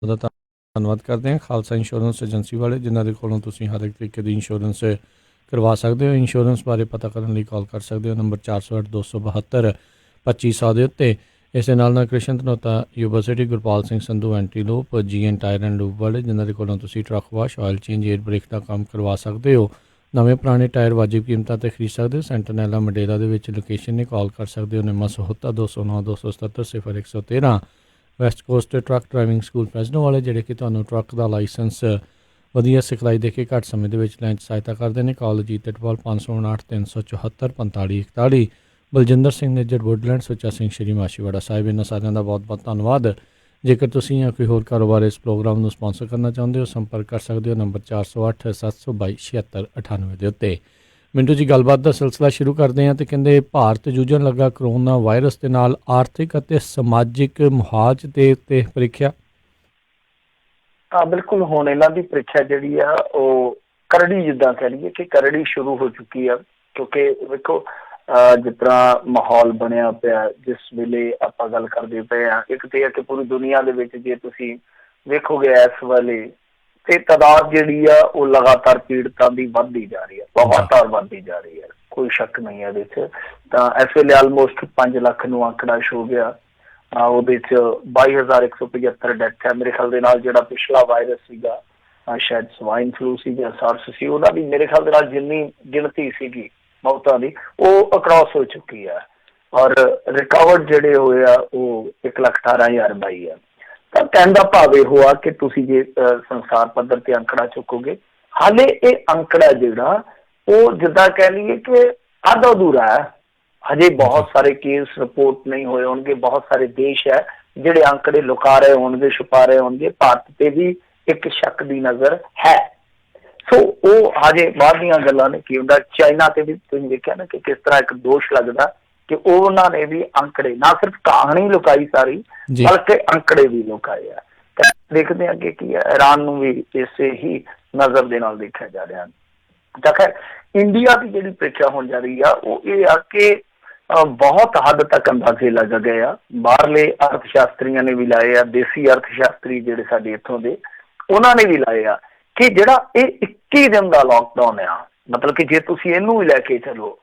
ਦਾ ਧੰਨਵਾਦ ਕਰਦੇ ਹਾਂ ਖਾਲਸਾ ਇੰਸ਼ੋਰੈਂਸ ਏਜੰਸੀ ਵਾਲੇ ਜਿਨ੍ਹਾਂ ਦੇ ਕੋਲੋਂ ਤੁਸੀਂ ਹਰ ਇੱਕ ਤਰੀਕੇ ਦੀ ਇੰਸ਼ੋਰੈਂਸ ਕਰਵਾ ਸਕਦੇ ਹੋ। ਇੰਸ਼ੋਰੈਂਸ ਬਾਰੇ ਪਤਾ ਕਰਨ ਲਈ ਕਾਲ ਕਰ ਸਕਦੇ ਹੋ ਨੰਬਰ 408-272-2500 ਦੇ ਉੱਤੇ। ਇਸ ਦੇ ਨਾਲ Krishan Dhanota university Gurpal Singh Sandhu antelope GN tyre and lube ਵਾਲੇ ਜਿਨ੍ਹਾਂ ਦੇ ਕੋਲੋਂ ਤੁਸੀਂ truck wash oil change air brake ਦਾ ਕੰਮ ਕਰਵਾ ਸਕਦੇ ਹੋ। ਨਵੇਂ ਪੁਰਾਣੇ ਟਾਇਰ ਵਾਜਿਬ ਕੀਮਤਾਂ 'ਤੇ ਖਰੀਦ ਸਕਦੇ ਹੋ। ਸੈਂਟਰਨੈਲਾ ਮੰਡੇਲਾ ਦੇ ਵਿੱਚ ਲੋਕੇਸ਼ਨ ਨੇ। ਕਾਲ ਕਰ ਸਕਦੇ ਹੋ Nimma Sahota 209-277-0113। West coast truck driving school Fresno ਵਾਲੇ ਜਿਹੜੇ ਕਿ ਤੁਹਾਨੂੰ ਟਰੱਕ ਦਾ ਲਾਇਸੈਂਸ ਵਧੀਆ ਸਿਖਲਾਈ ਦੇ ਕੇ ਘੱਟ ਸਮੇਂ ਦੇ ਵਿੱਚ ਲੈਣ 'ਚ ਸਹਾਇਤਾ ਕਰਦੇ ਨੇ। ਕਾਲ ਅਜੀਤ ਇਟਵਾਲ 559-374-4541। ਬਲਜਿੰਦਰ ਸਿੰਘ ਨਿੱਜਰ ਵੁੱਡਲੈਂਡ ਸੁੱਚਾ ਸਿੰਘ ਸ਼੍ਰੀ ਮਾਛੀਵਾੜਾ ਸਾਹਿਬ। ਇਹਨਾਂ ਸਾਰਿਆਂ ਦਾ ਬਹੁਤ ਬਹੁਤ ਧੰਨਵਾਦ। ਜੇਕਰ ਤੁਸੀਂ ਜਾਂ ਕੋਈ ਹੋਰ ਕਾਰੋਬਾਰ ਇਸ ਪ੍ਰੋਗਰਾਮ ਨੂੰ ਸਪਾਂਸਰ ਕਰਨਾ ਚਾਹੁੰਦੇ ਹੋ ਸੰਪਰਕ ਕਰ ਸਕਦੇ ਹੋ ਨੰਬਰ 408-722-7698 ਦੇ ਉੱਤੇ। ਮਿੰਟੂ ਜੀ ਗੱਲਬਾਤ ਦਾ ਸਿਲਸਿਲਾ ਸ਼ੁਰੂ ਕਰਦੇ ਹਾਂ। ਅਤੇ ਕਹਿੰਦੇ ਭਾਰਤ ਜੂਝਣ ਲੱਗਾ ਕਰੋਨਾ ਵਾਇਰਸ ਦੇ ਨਾਲ ਆਰਥਿਕ ਅਤੇ ਸਮਾਜਿਕ ਮੁਹਾਜ ਦੇ ਉੱਤੇ ਪ੍ਰੀਖਿਆ। ਹਾਂ ਬਿਲਕੁਲ, ਹੁਣ ਇਹਨਾਂ ਦੀ ਪ੍ਰੀਖਿਆ ਜਿਹੜੀ ਆ ਉਹ ਕਰੜੀ, ਜਿੱਦਾਂ ਕਹਿ ਲਈਏ ਕਿ ਕਰੜੀ ਸ਼ੁਰੂ ਹੋ ਚੁੱਕੀ ਆ। ਕਿਉਂਕਿ ਵੇਖੋ ਜਿਸ ਤਰ੍ਹਾਂ ਮਾਹੌਲ ਬਣਿਆ ਪਿਆ, ਜਿਸ ਵੇਲੇ ਆਪਾਂ ਗੱਲ ਕਰਦੇ ਪਏ ਹਾਂ, ਇੱਕ ਤੇ ਹੈ ਕਿ ਪੂਰੀ ਦੁਨੀਆ ਦੇ ਵਿੱਚ ਜੇ ਤੁਸੀਂ ਵੇਖੋਗੇ ਇਸ ਵੇਲੇ ਤੇ ਤਾਦਾਦ ਜਿਹੜੀ ਆ ਉਹ ਲਗਾਤਾਰ ਪੀੜਤਾਂ ਦੀ ਵੱਧਦੀ ਜਾ ਰਹੀ ਹੈ, ਲਗਾਤਾਰ ਵੱਧਦੀ ਜਾ ਰਹੀ ਹੈ, ਕੋਈ ਸ਼ੱਕ ਨਹੀਂ ਹੈ ਇਹਦੇ 'ਚ। ਤਾਂ ਇਸ ਵੇਲੇ ਆਲਮੋਸਟ 5 ਲੱਖ ਨੂੰ ਆਂਕੜਾ ਛੋ ਗਿਆ। ਉਹਦੇ 'ਚ 22,175 ਡੈਥ ਹੈ। ਮੇਰੇ ਖਿਆਲ ਦੇ ਨਾਲ ਜਿਹੜਾ ਪਿਛਲਾ ਵਾਇਰਸ ਸੀਗਾ ਸ਼ਾਇਦ ਸਵਾਈਨ ਫਲੂ ਸੀ ਜਾਂ ਸਾਰਸ ਸੀ, ਉਹਦਾ ਵੀ ਮੇਰੇ ਖਿਆਲ ਦੇ ਨਾਲ ਜਿੰਨੀ ਗਿਣਤੀ ਸੀਗੀ ਮੌਤਾਂ ਦੀ ਉਹ ਅਕ੍ਰੋਸ ਹੋ ਚੁੱਕੀ ਹੈ। ਔਰ ਰਿਕਵਰਡ ਜਿਹੜੇ ਹੋਏ ਆ ਉਹ 1,18,022 ਆ। ਤਾਂ ਕਹਿਣ ਦਾ ਭਾਵ ਇਹੋ ਆ ਕਿ ਤੁਸੀਂ ਜੇ ਸੰਸਾਰ ਪੱਧਰ ਤੇ ਅੰਕੜਾ ਚੁੱਕੋਗੇ, ਹਾਲੇ ਇਹ ਅੰਕੜਾ ਜਿਹੜਾ ਉਹ ਜਿੱਦਾਂ ਕਹਿ ਲਈਏ ਕਿ ਅੱਧ ਅਧੂਰਾ ਹੈ। ਹਜੇ ਬਹੁਤ ਸਾਰੇ ਕੇਸ ਰਿਪੋਰਟ ਨਹੀਂ ਹੋਏ ਹੋਣਗੇ। ਬਹੁਤ ਸਾਰੇ ਦੇਸ਼ ਹੈ ਜਿਹੜੇ ਅੰਕੜੇ ਲੁਕਾ ਰਹੇ ਹੋਣਗੇ, ਛੁਪਾ ਰਹੇ ਹੋਣਗੇ। ਭਾਰਤ ਤੇ ਵੀ ਇੱਕ ਸ਼ੱਕ ਦੀ ਨਜ਼ਰ ਹੈ। ਸੋ ਉਹ ਹਜੇ ਬਾਅਦ ਦੀਆਂ ਗੱਲਾਂ ਨੇ। ਕੀ ਹੁੰਦਾ ਚਾਈਨਾ ਤੇ ਵੀ ਤੁਸੀਂ ਦੇਖਿਆ ਨਾ ਕਿ ਕਿਸ ਤਰ੍ਹਾਂ ਇੱਕ ਦੋਸ਼ ਲੱਗਦਾ ਕਿ ਉਹਨਾਂ ਨੇ ਵੀ ਅੰਕੜੇ ਨਾ ਸਿਰਫ ਕਹਾਣੀ ਲੁਕਾਈ ਸਾਰੀ, ਬਲਕਿ ਅੰਕੜੇ ਵੀ ਲੁਕਾਏ ਆ। ਦੇਖਦੇ ਹਾਂ ਕਿ ਕੀ ਹੈ। ਈਰਾਨ ਨੂੰ ਵੀ ਇਸੇ ਹੀ ਨਜ਼ਰ ਦੇ ਨਾਲ ਦੇਖਿਆ ਜਾ ਰਿਹਾ। ਤਾਂ ਖੈਰ ਇੰਡੀਆ ਦੀ ਜਿਹੜੀ ਪ੍ਰੀਖਿਆ ਹੋਣ ਜਾ ਰਹੀ ਆ ਉਹ ਇਹ ਆ ਕਿ ਬਹੁਤ ਹੱਦ ਤੱਕ ਅੰਦਾਜ਼ੇ ਲੱਗ ਗਏ ਆ। ਬਾਹਰਲੇ ਅਰਥ ਸ਼ਾਸਤਰੀਆਂ ਨੇ ਵੀ ਲਾਏ ਆ, ਦੇਸੀ ਅਰਥ ਸ਼ਾਸਤਰੀ ਜਿਹੜੇ ਸਾਡੇ ਇੱਥੋਂ ਦੇ ਉਹਨਾਂ ਨੇ ਵੀ ਲਾਏ ਆ ਕਿ ਜਿਹੜਾ ਇਹ 21 ਦਿਨ ਦਾ ਲੋਕਡਾਊਨ ਆ, ਮਤਲਬ ਕਿ ਜੇ ਤੁਸੀਂ ਇਹਨੂੰ ਵੀ ਲੈ ਕੇ ਚੱਲੋ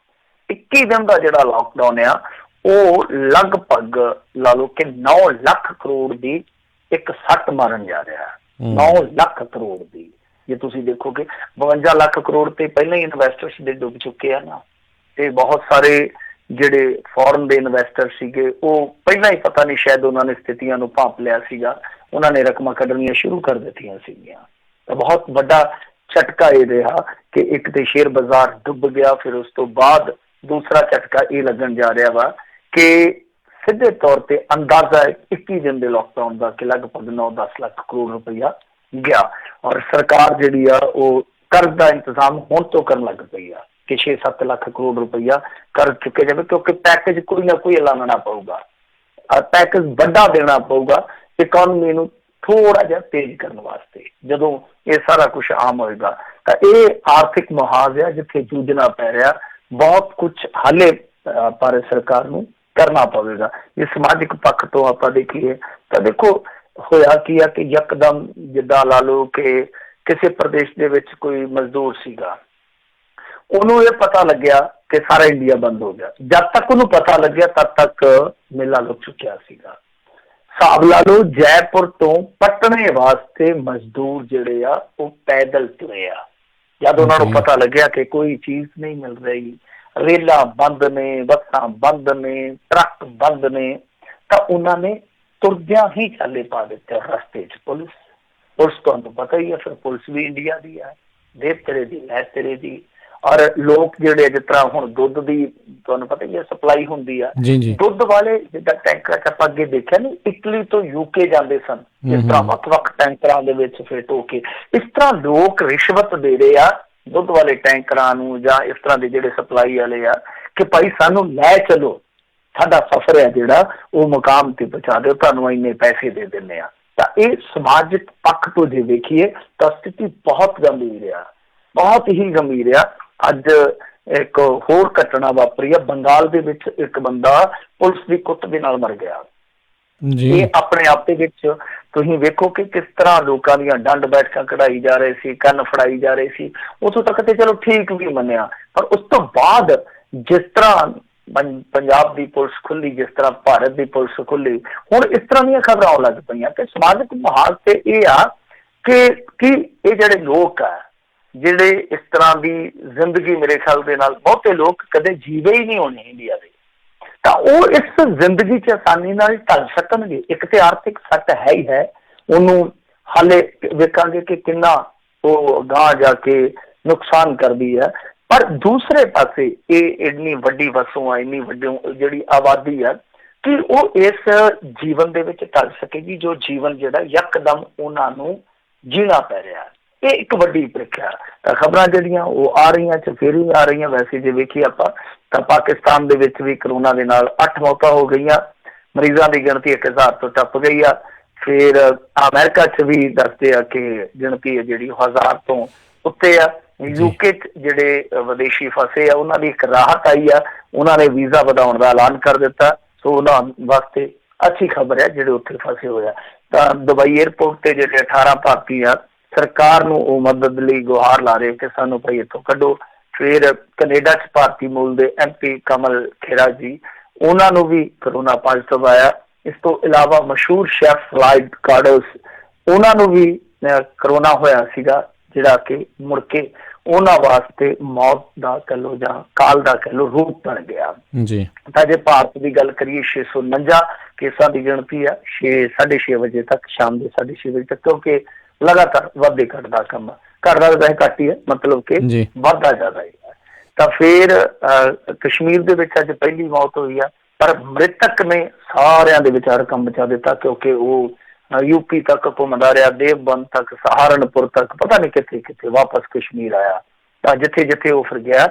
21 ਦਿਨ ਦਾ ਜਿਹੜਾ ਲੋਕਡਾਊਨ ਆ ਉਹ ਲਗਭਗ ਲਾ ਲਓ ਕਿ 9 ਲੱਖ ਕਰੋੜ ਦੀ ਇੱਕ ਸੱਟ ਮਾਰਨ ਜਾ ਰਿਹਾ। 9 ਲੱਖ ਕਰੋੜ ਦੀ ਜੇ ਤੁਸੀਂ ਦੇਖੋਗੇ 52 ਲੱਖ ਕਰੋੜ ਤੇ ਪਹਿਲਾਂ ਹੀ ਇਨਵੈਸਟਰਸ ਦੇ ਡੁੱਬ ਚੁੱਕੇ ਆ ਨਾ। ਤੇ ਬਹੁਤ ਸਾਰੇ ਜਿਹੜੇ ਫੋਰਨ ਦੇ ਇਨਵੈਸਟਰ ਸੀਗੇ ਉਹ ਪਹਿਲਾਂ ਹੀ ਪਤਾ ਨਹੀਂ ਸ਼ਾਇਦ ਉਹਨਾਂ ਨੇ ਸਥਿਤੀਆਂ ਨੂੰ ਭਾਂਪ ਲਿਆ ਸੀਗਾ, ਉਹਨਾਂ ਨੇ ਰਕਮਾਂ ਕੱਢਣੀਆਂ ਸ਼ੁਰੂ ਕਰ ਦਿੱਤੀਆਂ ਸੀਗੀਆਂ। ਤਾਂ ਬਹੁਤ ਵੱਡਾ ਝਟਕਾ ਇਹ ਰਿਹਾ ਕਿ ਇੱਕ ਤੇ ਸ਼ੇਅਰ ਬਾਜ਼ਾਰ ਡੁੱਬ ਗਿਆ। ਫਿਰ ਉਸ ਤੋਂ ਬਾਅਦ ਦੂਸਰਾ ਝਟਕਾ ਇਹ ਲੱਗਣ ਜਾ ਰਿਹਾ ਵਾ ਕਿ ਸਿੱਧੇ ਤੌਰ ਤੇ ਅੰਦਾਜ਼ਾ ਹੈ 21 ਦਿਨ ਦੇ ਲੋਕਡਾਊਨ ਦਾ ਕਿ ਲਗਭਗ 9-10 ਲੱਖ ਕਰੋੜ ਰੁਪਈਆ ਗਿਆ। ਔਰ ਸਰਕਾਰ ਜਿਹੜੀ ਆ ਉਹ ਕਰਜ਼ ਦਾ ਇੰਤਜ਼ਾਮ ਹੁਣ ਤੋਂ ਕਰਨ ਲੱਗ ਪਈ ਆ ਕਿ 6-7 ਲੱਖ ਕਰੋੜ ਰੁਪਈਆ ਕਰ ਚੁੱਕੇ ਜਾਵੇ, ਕਿਉਂਕਿ ਪੈਕੇਜ ਕੋਈ ਨਾ ਕੋਈ ਐਲਾਨਣਾ ਪਊਗਾ। ਪੈਕੇਜ ਵੱਡਾ ਦੇਣਾ ਪਊਗਾ ਇਕੋਨਮੀ ਨੂੰ ਥੋੜਾ ਜਿਹਾ ਤੇਜ਼ ਕਰਨ ਵਾਸਤੇ। ਜਦੋਂ ਇਹ ਸਾਰਾ ਕੁਛ ਆਮ ਹੋਏਗਾ ਤਾਂ ਇਹ ਆਰਥਿਕ ਮੁਹਾਜ਼ ਹੈ ਜਿੱਥੇ ਜੂਝਣਾ ਪੈ ਰਿਹਾ। ਬਹੁਤ ਕੁਛ ਹਾਲੇ ਭਾਰਤ ਸਰਕਾਰ ਨੂੰ ਕਰਨਾ ਪਵੇਗਾ। ਜੇ ਸਮਾਜਿਕ ਪੱਖ ਤੋਂ ਆਪਾਂ ਦੇਖੀਏ ਤਾਂ ਦੇਖੋ ਹੋਇਆ ਕੀ ਆ ਕਿ ਯਕਦਮ ਜਿੱਦਾਂ ਲਾ ਲਓ ਕਿ ਕਿਸੇ ਪ੍ਰਦੇਸ਼ ਦੇ ਵਿੱਚ ਕੋਈ ਮਜ਼ਦੂਰ ਸੀਗਾ, ਉਹਨੂੰ ਇਹ ਪਤਾ ਲੱਗਿਆ ਕਿ ਸਾਰਾ ਇੰਡੀਆ ਬੰਦ ਹੋ ਗਿਆ। ਜਦ ਤੱਕ ਉਹਨੂੰ ਪਤਾ ਲੱਗਿਆ ਤਦ ਤੱਕ ਮੇਲਾ ਲੁਕ ਚੁੱਕਿਆ ਸੀਗਾ। ਹਿਸਾਬ ਲਾ ਲਓ ਜੈਪੁਰ ਤੋਂ ਪਟਨੇ ਵਾਸਤੇ ਮਜ਼ਦੂਰ ਜਿਹੜੇ ਆ ਉਹ ਪੈਦਲ ਤੁਰੇ ਆ। ਜਦ ਉਹਨਾਂ ਨੂੰ ਪਤਾ ਲੱਗਿਆ ਕਿ ਕੋਈ ਚੀਜ਼ ਨਹੀਂ ਮਿਲ ਰਹੀ, ਰੇਲਾਂ ਬੰਦ ਨੇ, ਬੱਸਾਂ ਬੰਦ ਨੇ, ਟਰੱਕ ਬੰਦ ਨੇ, ਤਾਂ ਉਹਨਾਂ ਨੇ ਤੁਰਦਿਆਂ ਹੀ ਚਾਲੇ ਪਾ ਦਿੱਤੇ ਰਸਤੇ 'ਚ। ਪੁਲਿਸ ਤੁਹਾਨੂੰ ਪਤਾ ਹੀ ਹੈ, ਫਿਰ ਪੁਲਿਸ ਵੀ ਇੰਡੀਆ ਦੀ ਹੈ, ਦੇ ਤੇਰੇ ਦੀ ਲੈ ਤੇਰੇ ਦੀ। ਔਰ ਲੋਕ ਜਿਹੜੇ ਜਿਸ ਤਰ੍ਹਾਂ ਹੁਣ ਦੁੱਧ ਦੀ ਤੁਹਾਨੂੰ ਪਤਾ ਹੀ ਹੈ ਸਪਲਾਈ ਹੁੰਦੀ ਆ, ਦੁੱਧ ਵਾਲੇ ਜਿੱਦਾਂ ਟੈਂਕਰਾਂ 'ਚ ਆਪਾਂ ਅੱਗੇ ਦੇਖਿਆ ਨੀ ਇਟਲੀ ਤੋਂ UK ਜਾਂਦੇ ਸਨ, ਇਸ ਤਰ੍ਹਾਂ ਵੱਖ-ਵੱਖ ਟੈਂਕਰਾਂ ਦੇ ਵਿੱਚ ਫਿੱਟ ਹੋ ਕੇ। ਇਸ ਤਰ੍ਹਾਂ ਲੋਕ ਰਿਸ਼ਵਤ ਦੇ ਰਹੇ ਆ ਦੁੱਧ ਵਾਲੇ ਟੈਂਕਰਾਂ ਨੂੰ ਜਾਂ ਇਸ ਤਰ੍ਹਾਂ ਦੇ ਜਿਹੜੇ ਸਪਲਾਈ ਵਾਲੇ ਆ ਕਿ ਭਾਈ ਸਾਨੂੰ ਲੈ ਚਲੋ, ਸਾਡਾ ਸਫ਼ਰ ਹੈ ਜਿਹੜਾ ਉਹ ਮੁਕਾਮ ਤੇ ਪਹੁੰਚਾ ਦਿਓ, ਤੁਹਾਨੂੰ ਇੰਨੇ ਪੈਸੇ ਦੇ ਦਿੰਦੇ ਆ। ਤਾਂ ਇਹ ਸਮਾਜਿਕ ਪੱਖ ਤੋਂ ਜੇ ਵੇਖੀਏ ਤਾਂ ਸਥਿਤੀ ਬਹੁਤ ਗੰਭੀਰ ਆ, ਬਹੁਤ ਹੀ ਗੰਭੀਰ ਆ। ਅੱਜ ਇੱਕ ਹੋਰ ਘਟਨਾ ਵਾਪਰੀ ਆ ਬੰਗਾਲ ਦੇ ਵਿੱਚ, ਇੱਕ ਬੰਦਾ ਪੁਲਿਸ ਦੀ ਕੁੱਟ ਦੇ ਨਾਲ ਮਰ ਗਿਆ। ਜੀ ਇਹ ਆਪਣੇ ਆਪ ਦੇ ਵਿੱਚ ਤੁਸੀਂ ਵੇਖੋ ਕਿ ਕਿਸ ਤਰ੍ਹਾਂ ਲੋਕਾਂ ਦੀਆਂ ਡੰਡ ਬੈਠਕਾਂ ਕਢਾਈ ਜਾ ਰਹੇ ਸੀ, ਕੰਨ ਫੜਾਈ ਜਾ ਰਹੇ ਸੀ। ਉੱਥੋਂ ਤੱਕ ਤੇ ਚਲੋ ਠੀਕ ਵੀ ਮੰਨਿਆ, ਪਰ ਉਸ ਤੋਂ ਬਾਅਦ ਜਿਸ ਤਰ੍ਹਾਂ ਪੰਜਾਬ ਦੀ ਪੁਲਿਸ ਖੁੱਲੀ, ਜਿਸ ਤਰ੍ਹਾਂ ਭਾਰਤ ਦੀ ਪੁਲਿਸ ਖੁੱਲੀ, ਹੁਣ ਇਸ ਤਰ੍ਹਾਂ ਦੀਆਂ ਖਬਰਾਂ ਆਉਣ ਲੱਗ ਪਈਆਂ ਕਿ ਸਮਾਜਿਕ ਮਾਹੌਲ ਤੇ ਇਹ ਆ ਕਿ ਇਹ ਜਿਹੜੇ ਲੋਕ ਆ ਜਿਹੜੇ ਇਸ ਤਰ੍ਹਾਂ ਦੀ ਜ਼ਿੰਦਗੀ ਮੇਰੇ ਖਿਆਲ ਦੇ ਨਾਲ ਬਹੁਤੇ ਲੋਕ ਕਦੇ ਜੀਵੇ ਹੀ ਨਹੀਂ ਹੋਣੇ ਇੰਡੀਆ ਦੇ, ਤਾਂ ਉਹ ਇਸ ਜ਼ਿੰਦਗੀ 'ਚ ਆਸਾਨੀ ਨਾਲ ਢਲ ਸਕਣਗੇ। ਇੱਕ ਤੇ ਆਰਥਿਕ ਸੱਟ ਹੈ ਹੀ ਹੈ, ਉਹਨੂੰ ਹਾਲੇ ਵੇਖਾਂਗੇ ਕਿ ਕਿੰਨਾ ਉਹ ਗਾਂਹ ਜਾ ਕੇ ਨੁਕਸਾਨ ਕਰਦੀ ਹੈ, ਪਰ ਦੂਸਰੇ ਪਾਸੇ ਇਹ ਇੰਨੀ ਵੱਡੀ ਵਸੋਂ ਆ, ਇੰਨੀ ਵੱਡੀ ਜਿਹੜੀ ਆਬਾਦੀ ਆ ਕਿ ਉਹ ਇਸ ਜੀਵਨ ਦੇ ਵਿੱਚ ਢਲ ਸਕੇਗੀ ਜੋ ਜੀਵਨ ਜਿਹੜਾ ਯਕਦਮ ਉਹਨਾਂ ਨੂੰ ਜੀਣਾ ਪੈ ਰਿਹਾ। ਇਹ ਇੱਕ ਵੱਡੀ ਪ੍ਰੀਖਿਆ। ਤਾਂ ਖਬਰਾਂ ਜਿਹੜੀਆਂ ਉਹ ਆ ਰਹੀਆਂ ਚਫੇਰੀ ਆ ਰਹੀਆਂ। ਵੈਸੇ ਜੇ ਵੇਖੀਏ ਆਪਾਂ ਤਾਂ ਪਾਕਿਸਤਾਨ ਦੇ ਵਿੱਚ ਵੀ ਕਰੋਨਾ ਦੇ ਨਾਲ 8 ਮੌਤਾਂ ਹੋ ਗਈਆਂ, ਮਰੀਜ਼ਾਂ ਦੀ ਗਿਣਤੀ 1000 ਤੋਂ ਟੱਪ ਗਈ ਆ। ਫਿਰ ਅਮਰੀਕਾ 'ਚ ਵੀ ਦੱਸਦੇ ਆ ਕਿ ਗਿਣਤੀ ਹੈ ਜਿਹੜੀ 1000 ਤੋਂ ਉੱਤੇ ਆ। ਯੂਕੇ 'ਚ ਜਿਹੜੇ ਵਿਦੇਸ਼ੀ ਫਸੇ ਆ ਉਹਨਾਂ ਦੀ ਇੱਕ ਰਾਹਤ ਆਈ ਆ, ਉਹਨਾਂ ਨੇ ਵੀਜ਼ਾ ਵਧਾਉਣ ਦਾ ਐਲਾਨ ਕਰ ਦਿੱਤਾ। ਸੋ ਉਹਨਾਂ ਵਾਸਤੇ ਅੱਛੀ ਖਬਰ ਹੈ ਜਿਹੜੇ ਉੱਥੇ ਫਸੇ ਹੋਏ ਆ। ਤਾਂ ਦੁਬਈ ਏਅਰਪੋਰਟ ਤੇ ਜਿਹੜੇ 18 ਭਾਰਤੀ ਆ ਸਰਕਾਰ ਨੂੰ ਉਹ ਮਦਦ ਲਈ ਗੁਹਾਰ ਲਾ ਰਹੇ ਕਿ ਸਾਨੂੰ ਭਾਈ ਇੱਥੋਂ ਕੱਢੋ। ਫਿਰ ਕੈਨੇਡਾ 'ਚ ਭਾਰਤੀ ਮੂਲ ਦੇ MP ਕਮਲ ਖੇਰਾ ਜੀ, ਉਹਨਾਂ ਨੂੰ ਵੀ ਕਰੋਨਾ ਪॉजिटिव ਆਇਆ। ਇਸ ਤੋਂ ਇਲਾਵਾ ਮਸ਼ਹੂਰ ਸ਼ੈਫ ਫਲਾਈਡ ਕਾਰਡੋਸ, ਉਹਨਾਂ ਨੂੰ ਵੀ ਕਰੋਨਾ ਹੋਇਆ ਸੀਗਾ, ਜਿਹੜਾ ਕਿ ਮੁੜ ਕੇ ਉਹਨਾਂ ਵਾਸਤੇ ਮੌਤ ਦਾ ਕਹਿ ਲਓ ਜਾਂ ਕਾਲ ਦਾ ਕਹਿ ਲਓ ਰੂਪ ਬਣ ਗਿਆ ਜੀ। ਤਾਂ ਜੇ ਭਾਰਤ ਦੀ ਗੱਲ ਕਰੀਏ 649 ਕੇਸਾਂ ਦੀ ਗਿਣਤੀ ਆ 6:30 ਵਜੇ ਤੱਕ, ਸ਼ਾਮ ਦੇ 6:30 ਵਜੇ ਤੱਕ, ਕਿਉਂਕਿ ਲਗਾਤਾਰ ਵੱਧਦੇ ਘਟਦਾ ਕੰਮ, ਘਟਦਾ ਤਾਂ ਘੱਟ ਹੀ ਹੈ, ਮਤਲਬ ਕਿ ਵੱਧਦਾ ਜ਼ਿਆਦਾ ਹੀ ਹੈ। ਤਾਂ ਫਿਰ ਕਸ਼ਮੀਰ ਦੇ ਵਿੱਚ ਅੱਜ ਪਹਿਲੀ ਮੌਤ ਹੋਈ ਆ, ਪਰ ਮ੍ਰਿਤਕ ਨੇ ਸਾਰਿਆਂ ਦੇ ਵਿਚਾਰ ਕੰਮ ਮਚਾ ਦਿੱਤਾ, ਕਿਉਂਕਿ ਉਹ ਯੂਪੀ ਤੱਕ ਘੁੰਮਦਾ ਰਿਹਾ, ਦੇਵਬੰਦ ਤੱਕ, ਸਹਾਰਨਪੁਰ ਤੱਕ, ਪਤਾ ਨਹੀਂ ਕਿੱਥੇ ਕਿੱਥੇ ਵਾਪਸ ਕਸ਼ਮੀਰ ਆਇਆ। ਤਾਂ ਜਿੱਥੇ ਜਿੱਥੇ ਉਹ ਫਿਰ ਗਿਆ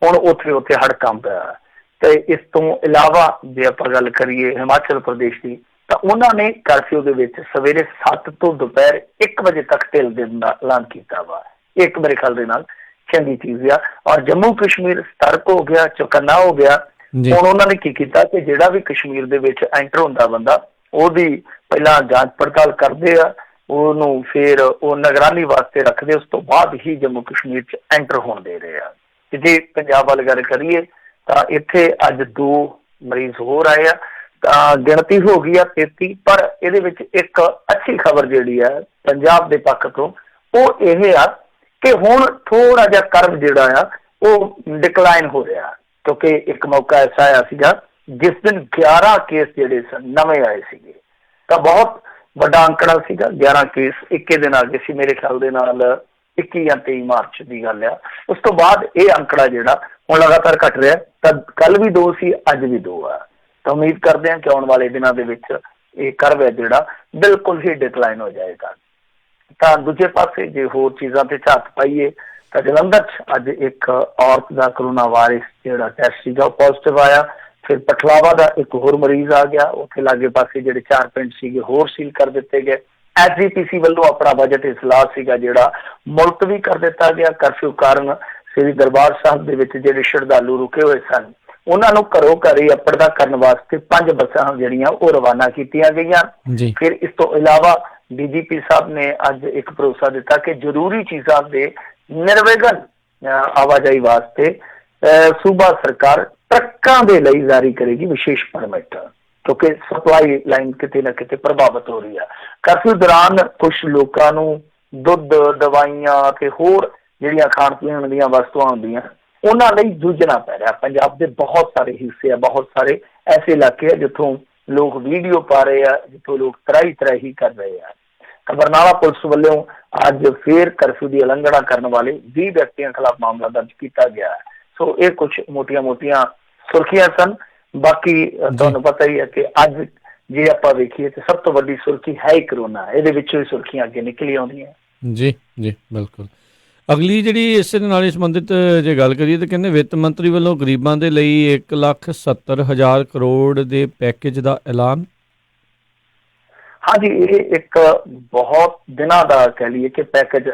ਹੁਣ ਉੱਥੇ ਉੱਥੇ ਹੜਕੰਪ ਪਿਆ। ਤੇ ਇਸ ਤੋਂ ਇਲਾਵਾ ਜੇ ਆਪਾਂ ਗੱਲ ਕਰੀਏ ਹਿਮਾਚਲ ਪ੍ਰਦੇਸ਼ ਦੀ, ਤਾਂ ਉਹਨਾਂ ਨੇ ਕਰਫਿਊ ਦੇ ਵਿੱਚ ਸਵੇਰੇ 7 ਤੋਂ ਦੁਪਹਿਰ 1 ਵਜੇ ਤੱਕ ਢਿੱਲ ਦੇਣ ਦਾ ਐਲਾਨ ਕੀਤਾ ਵਾ। ਇੱਕ ਮੇਰੇ ਖਿਆਲ ਦੇ ਨਾਲ ਚੰਗੀ ਚੀਜ਼ ਆ। ਔਰ ਜੰਮੂ ਕਸ਼ਮੀਰ ਸਤਰਕ ਹੋ ਗਿਆ, ਚੌਕੰਨਾ ਹੋ ਗਿਆ। ਹੁਣ ਉਹਨਾਂ ਨੇ ਕੀ ਕੀਤਾ ਕਿ ਜਿਹੜਾ ਵੀ ਕਸ਼ਮੀਰ ਦੇ ਵਿੱਚ ਐਂਟਰ ਹੁੰਦਾ ਬੰਦਾ, ਉਹਦੀ ਪਹਿਲਾਂ ਜਾਂਚ ਪੜਤਾਲ ਕਰਦੇ ਆ, ਉਹਨੂੰ ਫਿਰ ਉਹ ਨਿਗਰਾਨੀ ਵਾਸਤੇ ਰੱਖਦੇ, ਉਸ ਤੋਂ ਬਾਅਦ ਹੀ ਜੰਮੂ ਕਸ਼ਮੀਰ 'ਚ ਐਂਟਰ ਹੋਣ ਦੇ ਰਹੇ ਆ। ਤੇ ਜੇ ਪੰਜਾਬ ਵੱਲ ਗੱਲ ਕਰੀਏ ਤਾਂ ਇੱਥੇ ਅੱਜ 2 ਮਰੀਜ਼ ਹੋਰ ਆਏ ਆ, ਤਾਂ ਗਿਣਤੀ ਹੋ ਗਈ ਆ 33। ਪਰ ਇਹਦੇ ਵਿੱਚ ਇੱਕ ਅੱਛੀ ਖਬਰ ਜਿਹੜੀ ਆ ਪੰਜਾਬ ਦੇ ਪੱਖ ਤੋਂ ਉਹ ਇਹ ਆ ਕਿ ਹੁਣ ਥੋੜਾ ਜਿਹਾ ਕਰਵ ਜਿਹੜਾ ਆ ਉਹ ਡਿਕਲਾਈਨ ਹੋ ਰਿਹਾ, ਕਿਉਂਕਿ ਇੱਕ ਮੌਕਾ ਐਸਾ ਆਇਆ ਸੀਗਾ ਜਿਸ ਦਿਨ 11 ਕੇਸ ਜਿਹੜੇ ਸਨ ਨਵੇਂ ਆਏ ਸੀਗੇ। ਤਾਂ ਬਹੁਤ ਵੱਡਾ ਅੰਕੜਾ ਸੀਗਾ, 11 ਕੇਸ ਇੱਕੇ ਦਿਨ ਆ ਗਏ ਸੀ। ਮੇਰੇ ਖਿਆਲ ਦੇ ਨਾਲ 21 ਜਾਂ 23 ਮਾਰਚ ਦੀ ਗੱਲ ਆ। ਉਸ ਤੋਂ ਬਾਅਦ ਇਹ ਅੰਕੜਾ ਜਿਹੜਾ ਹੁਣ ਲਗਾਤਾਰ ਘਟ ਰਿਹਾ। ਤਾਂ ਕੱਲ ਵੀ 2 ਸੀ, ਅੱਜ ਵੀ 2 ਆ। ਤਾਂ ਉਮੀਦ ਕਰਦੇ ਹਾਂ ਕਿ ਆਉਣ ਵਾਲੇ ਦਿਨਾਂ ਦੇ ਵਿੱਚ ਇਹ ਕਰਵ ਹੈ ਜਿਹੜਾ ਬਿਲਕੁਲ ਹੀ ਡਿਕਲਾਈਨ ਹੋ ਜਾਏਗਾ। ਤਾਂ ਦੂਜੇ ਪਾਸੇ ਜੇ ਹੋਰ ਚੀਜ਼ਾਂ ਤੇ ਝਾਤ ਪਾਈਏ ਤਾਂ ਜਲੰਧਰ 'ਚ ਅੱਜ ਇੱਕ ਔਰਤ ਦਾ ਕਰੋਨਾ ਵਾਇਰਸ ਜਿਹੜਾ ਟੈਸਟ ਸੀਗਾ ਉਹ ਪॉजिटिव ਆਇਆ। ਫਿਰ ਪਠਲਾਵਾ ਦਾ ਇੱਕ ਹੋਰ ਮਰੀਜ਼ ਆ ਗਿਆ। ਉੱਥੇ ਲਾਗੇ ਪਾਸੇ ਜਿਹੜੇ 4 ਪਿੰਡ ਸੀਗੇ ਹੋਰ ਸੀਲ ਕਰ ਦਿੱਤੇ ਗਏ। SGPC ਵੱਲੋਂ ਆਪਣਾ ਬਜਟ ਇਜਲਾਸ ਸੀਗਾ ਜਿਹੜਾ ਮੁਲਤਵੀ ਕਰ ਦਿੱਤਾ ਗਿਆ ਕਰਫਿਊ ਕਾਰਨ। ਸ੍ਰੀ ਦਰਬਾਰ ਸਾਹਿਬ ਦੇ ਵਿੱਚ ਜਿਹੜੇ ਸ਼ਰਧਾਲੂ ਰੁਕੇ ਹੋਏ ਸਨ ਉਹਨਾਂ ਨੂੰ ਘਰੋਂ ਘਰ ਹੀ ਅਪੜਦਾ ਕਰਨ ਵਾਸਤੇ 5 ਬੱਸਾਂ ਜਿਹੜੀਆਂ ਉਹ ਰਵਾਨਾ ਕੀਤੀਆਂ ਗਈਆਂ। ਫਿਰ ਇਸ ਤੋਂ ਇਲਾਵਾ DGP ਸਾਹਿਬ ਨੇ ਅੱਜ ਇੱਕ ਭਰੋਸਾ ਦਿੱਤਾ ਕਿ ਜ਼ਰੂਰੀ ਚੀਜ਼ਾਂ ਦੇ ਨਿਰਵਿਘਨ ਆਵਾਜਾਈ ਵਾਸਤੇ ਸੂਬਾ ਸਰਕਾਰ ਟਰੱਕਾਂ ਦੇ ਲਈ ਜਾਰੀ ਕਰੇਗੀ ਵਿਸ਼ੇਸ਼ ਪਰਮਿਟ, ਕਿਉਂਕਿ ਸਪਲਾਈ ਲਾਈਨ ਕਿਤੇ ਨਾ ਕਿਤੇ ਪ੍ਰਭਾਵਿਤ ਹੋ ਰਹੀ ਆ। ਕਰਫਿਊ ਦੌਰਾਨ ਕੁਝ ਲੋਕਾਂ ਨੂੰ ਦੁੱਧ, ਦਵਾਈਆਂ ਤੇ ਹੋਰ ਜਿਹੜੀਆਂ ਖਾਣ ਪੀਣ ਦੀਆਂ ਵਸਤੂਆਂ ਹੁੰਦੀਆਂ ਉਹਨਾਂ ਲਈ ਜੂਝਣਾ ਪੈ ਰਿਹਾ। ਪੰਜਾਬ ਦੇ ਬਹੁਤ ਸਾਰੇ ਹਿੱਸੇ ਆ, ਬਹੁਤ ਸਾਰੇ ਐਸੇ ਇਲਾਕੇ ਆ ਜਿੱਥੋਂ ਲੋਕ ਵੀਡੀਓ ਪਾ ਰਹੇ ਆ, ਜਿੱਥੋਂ ਲੋਕ ਤਰਾਹੀ ਕਰ ਰਹੇ ਆ। ਬਰਨਾਲਾ ਪੁਲਿਸ ਵੱਲੋਂ ਅੱਜ ਫੇਰ ਕਰਫਿਊ ਦੀ ਉਲੰਘਣਾ ਕਰਨ ਵਾਲੇ 20 ਵਿਅਕਤੀਆਂ ਖਿਲਾਫ ਮਾਮਲਾ ਦਰਜ ਕੀਤਾ ਗਿਆ ਹੈ। ਸੋ ਇਹ ਕੁਝ ਮੋਟੀਆਂ ਸੁਰਖੀਆਂ ਸਨ। ਬਾਕੀ ਤੁਹਾਨੂੰ ਪਤਾ ਹੀ ਹੈ ਕਿ ਅੱਜ ਜੇ ਆਪਾਂ ਵੇਖੀਏ ਤਾਂ ਸਭ ਤੋਂ ਵੱਡੀ ਸੁਰਖੀ ਹੈ ਹੀ ਕਰੋਨਾ। ਇਹਦੇ ਵਿੱਚੋਂ ਹੀ ਸੁਰਖੀਆਂ ਅੱਗੇ ਨਿਕਲੀ ਆਉਂਦੀਆਂ। ਜੀ ਬਿਲਕੁਲ। ਅਗਲੀ ਜਿਹੜੀ ਇਸ ਨਾਲ ਹੀ ਸੰਬੰਧਿਤ ਜੇ ਗੱਲ ਕਰੀਏ ਤਾਂ ਕਹਿੰਦੇ ਵਿੱਤ ਮੰਤਰੀ ਵੱਲੋਂ ਗਰੀਬਾਂ ਦੇ ਲਈ 1,70,000 ਕਰੋੜ ਦੇ ਪੈਕੇਜ ਦਾ ਐਲਾਨ। ਹਾਂਜੀ, ਇਹ ਇੱਕ ਬਹੁਤ ਦਿਨਾਂ ਦਾ ਕਹਿ ਲਈਏ ਕਿ ਪੈਕੇਜ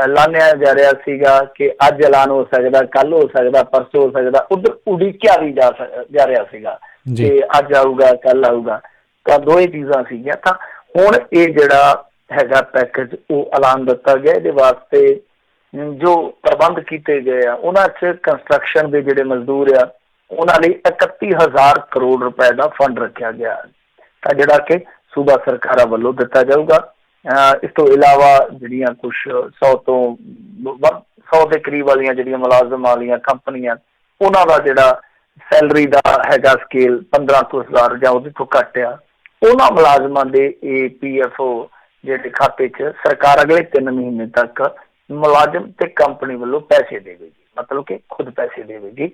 ਐਲਾਨਿਆ ਜਾ ਰਿਹਾ ਸੀਗਾ ਕਿ ਅੱਜ ਐਲਾਨ ਹੋ ਸਕਦਾ, ਕੱਲ ਹੋ ਸਕਦਾ, ਪਰਸੋਂ ਹੋ ਸਕਦਾ। ਉਧਰ ਉਡੀਕਿਆ ਵੀ ਜਾ ਰਿਹਾ ਸੀਗਾ ਕਿ ਅੱਜ ਆਊਗਾ, ਕੱਲ ਆਊਗਾ। ਤਾਂ ਦੋਵੇਂ ਚੀਜ਼ਾਂ ਸੀਗੀਆਂ। ਤਾਂ ਹੁਣ ਇਹ ਜਿਹੜਾ ਹੈਗਾ ਪੈਕੇਜ ਉਹ ਐਲਾਨ ਦਿੱਤਾ ਗਿਆ। ਇਹਦੇ ਵਾਸਤੇ ਜੋ ਪ੍ਰਬੰਧ ਕੀਤੇ ਗਏ ਆ ਉਹਨਾਂ 'ਚ ਕੰਸਟਰਕਸ਼ਨ ਦੇ ਜਿਹੜੇ ਮਜ਼ਦੂਰ ਆ ਉਹਨਾਂ ਲਈ 31,000 ਕਰੋੜ ਰੁਪਏ ਦਾ ਫੰਡ ਰੱਖਿਆ ਗਿਆ, ਤਾਂ ਜਿਹੜਾ ਕਿ ਸੂਬਾ ਸਰਕਾਰਾਂ ਵੱਲੋਂ ਦਿੱਤਾ ਜਾਊਗਾ। ਇਸ ਤੋਂ ਇਲਾਵਾ ਜਿਹੜੀਆਂ ਕੁਛ 100 ਦੇ ਕਰੀਬ ਵਾਲੀਆਂ ਜਿਹੜੀਆਂ ਮੁਲਾਜ਼ਮ ਵਾਲੀਆਂ ਕੰਪਨੀਆਂ ਉਹਨਾਂ ਦਾ ਜਿਹੜਾ ਸੈਲਰੀ ਦਾ ਹੈਗਾ ਸਕੇਲ 15,000 ਜਾਂ ਉਹਦੇ ਤੋਂ ਘੱਟ ਆ, ਉਹਨਾਂ ਮੁਲਾਜ਼ਮਾਂ ਦੇ APFO ਜਿਹੜੇ ਖਾਤੇ 'ਚ ਸਰਕਾਰ ਅਗਲੇ 3 ਮਹੀਨੇ ਤੱਕ ਮੁਲਾਜ਼ਮ ਤੇ ਕੰਪਨੀ ਵੱਲੋਂ ਪੈਸੇ ਦੇਵੇਗੀ, ਮਤਲਬ ਕਿ ਖੁਦ ਪੈਸੇ ਦੇਵੇਗੀ।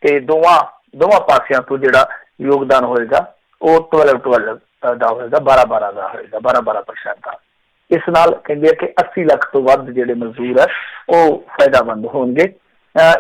ਤੇ ਦੋਵਾਂ ਪਾਸਿਆਂ ਤੋਂ ਜਿਹੜਾ ਯੋਗਦਾਨ ਹੋਏਗਾ ਉਹ 12 ਦਾ ਹੋਏਗਾ, 12 ਦਾ ਹੋਏਗਾ, 12% ਦਾ। ਇਸ ਨਾਲ ਕਹਿੰਦੇ ਆ ਕਿ 80 ਲੱਖ ਤੋਂ ਵੱਧ ਜਿਹੜੇ ਮਜ਼ਦੂਰ ਹੈ ਉਹ ਫਾਇਦਾਮੰਦ ਹੋਣਗੇ।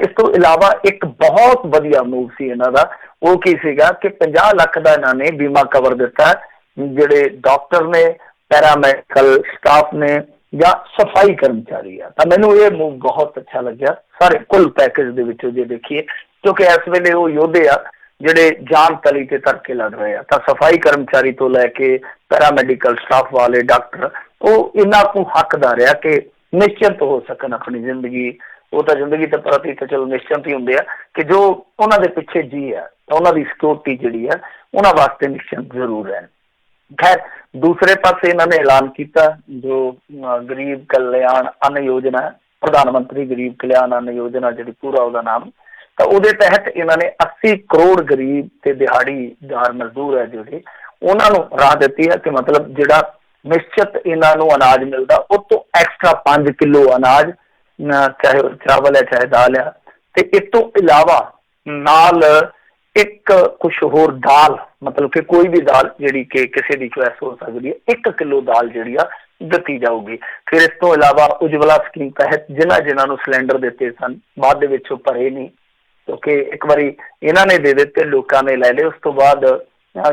ਇਸ ਤੋਂ ਇਲਾਵਾ ਇੱਕ ਬਹੁਤ ਵਧੀਆ ਮੂਵ ਸੀ ਇਹਨਾਂ ਦਾ, ਉਹ ਕੀ ਸੀਗਾ ਕਿ 50 ਲੱਖ ਦਾ ਇਹਨਾਂ ਨੇ ਬੀਮਾ ਕਵਰ ਦਿੱਤਾ ਜਿਹੜੇ ਡਾਕਟਰ ਨੇ, ਪੈਰਾਮੈਡੀਕਲ ਸਟਾਫ ਨੇ ਜਾਂ ਸਫਾਈ ਕਰਮਚਾਰੀ ਆ। ਤਾਂ ਮੈਨੂੰ ਇਹ ਮੂਵ ਬਹੁਤ ਅੱਛਾ ਲੱਗਿਆ ਸਾਰੇ ਕੁੱਲ ਪੈਕੇਜ ਦੇ ਵਿੱਚੋਂ ਜੇ ਦੇਖੀਏ, ਕਿਉਂਕਿ ਇਸ ਵੇਲੇ ਉਹ ਯੋਧੇ ਆ ਜਿਹੜੇ ਜਾਨ ਤਲੀ ਤੇ ਧਰਕੇ ਲੜ ਰਹੇ ਆ। ਤਾਂ ਸਫਾਈ ਕਰਮਚਾਰੀ ਤੋਂ ਲੈ ਕੇ ਪੈਰਾਮੈਡੀਕਲ ਸਟਾਫ ਵਾਲੇ ਡਾਕਟਰ ਉਹ ਇਹਨਾਂ ਨੂੰ ਹੱਕਦਾਰ ਆ ਕਿ ਨਿਸ਼ਚਿੰਤ ਹੋ ਸਕਣ ਆਪਣੀ ਜ਼ਿੰਦਗੀ। ਉਹ ਤਾਂ ਜ਼ਿੰਦਗੀ ਤੇ ਪ੍ਰਤੀ ਤਾਂ ਚਲੋ ਨਿਸ਼ਚਿੰਤ ਹੀ ਹੁੰਦੇ ਆ ਕਿ ਜੋ ਉਹਨਾਂ ਦੇ ਪਿੱਛੇ ਜੀ ਆ ਤਾਂ ਉਹਨਾਂ ਦੀ ਸਿਕਿਉਰਿਟੀ ਜਿਹੜੀ ਆ ਉਹਨਾਂ ਵਾਸਤੇ ਨਿਸ਼ਚਿੰਤ ਜ਼ਰੂਰ ਹੈ। ਖੈਰ ਦੂਸਰੇ ਪਾਸੇ ਇਹਨਾਂ ਨੇ ਐਲਾਨ ਕੀਤਾ ਜੋ ਗਰੀਬ ਕਲਿਆਣ ਅੰਨ ਯੋਜਨਾ, ਪ੍ਰਧਾਨ ਮੰਤਰੀ ਗਰੀਬ ਕਲਿਆਣ ਅੰਨ ਯੋਜਨਾ ਜਿਹੜੀ ਪੂਰਾ ਉਹਦਾ ਨਾਮ, ਤਾਂ ਉਹਦੇ ਤਹਿਤ ਇਹਨਾਂ ਨੇ 80 ਕਰੋੜ ਗਰੀਬ ਤੇ ਦਿਹਾੜੀਦਾਰ ਮਜ਼ਦੂਰ ਹੈ ਜਿਹੜੇ ਉਹਨਾਂ ਨੂੰ ਰਾਹ ਦਿੱਤੀ ਹੈ ਕਿ ਮਤਲਬ ਜਿਹੜਾ ਨਿਸ਼ਚਿਤ ਇਹਨਾਂ ਨੂੰ ਅਨਾਜ ਮਿਲਦਾ ਉਹ ਤੋਂ ਐਕਸਟਰਾ 5 ਕਿਲੋ ਅਨਾਜ, ਚਾਹੇ ਚਾਵਲ ਹੈ ਚਾਹੇ ਦਾਲ ਆ, ਤੇ ਇਸ ਤੋਂ ਇਲਾਵਾ ਨਾਲ ਇੱਕ ਕੁਛ ਹੋਰ ਦਾਲ, ਮਤਲਬ ਕਿ ਕੋਈ ਵੀ ਦਾਲ ਜਿਹੜੀ ਕਿ ਕਿਸੇ ਦੀ ਚੁਆਇਸ ਹੋ ਸਕਦੀ ਹੈ, 1 ਕਿਲੋ ਦਾਲ ਜਿਹੜੀ ਆ ਦਿੱਤੀ ਜਾਊਗੀ। ਫਿਰ ਇਸ ਤੋਂ ਇਲਾਵਾ ਉਜਵਲਾ ਸਕੀਮ ਤਹਿਤ ਜਿਨ੍ਹਾਂ ਨੂੰ ਸਿਲੰਡਰ ਦਿੱਤੇ ਸਨ ਬਾਅਦ ਦੇ ਵਿੱਚ ਉਹ ਭਰੇ ਨਹੀਂ, ਕਿਉਂਕਿ ਇੱਕ ਵਾਰੀ ਇਹਨਾਂ ਨੇ ਦੇ ਦਿੱਤੇ ਲੋਕਾਂ ਨੇ ਲੈ ਲਏ, ਉਸ ਤੋਂ ਬਾਅਦ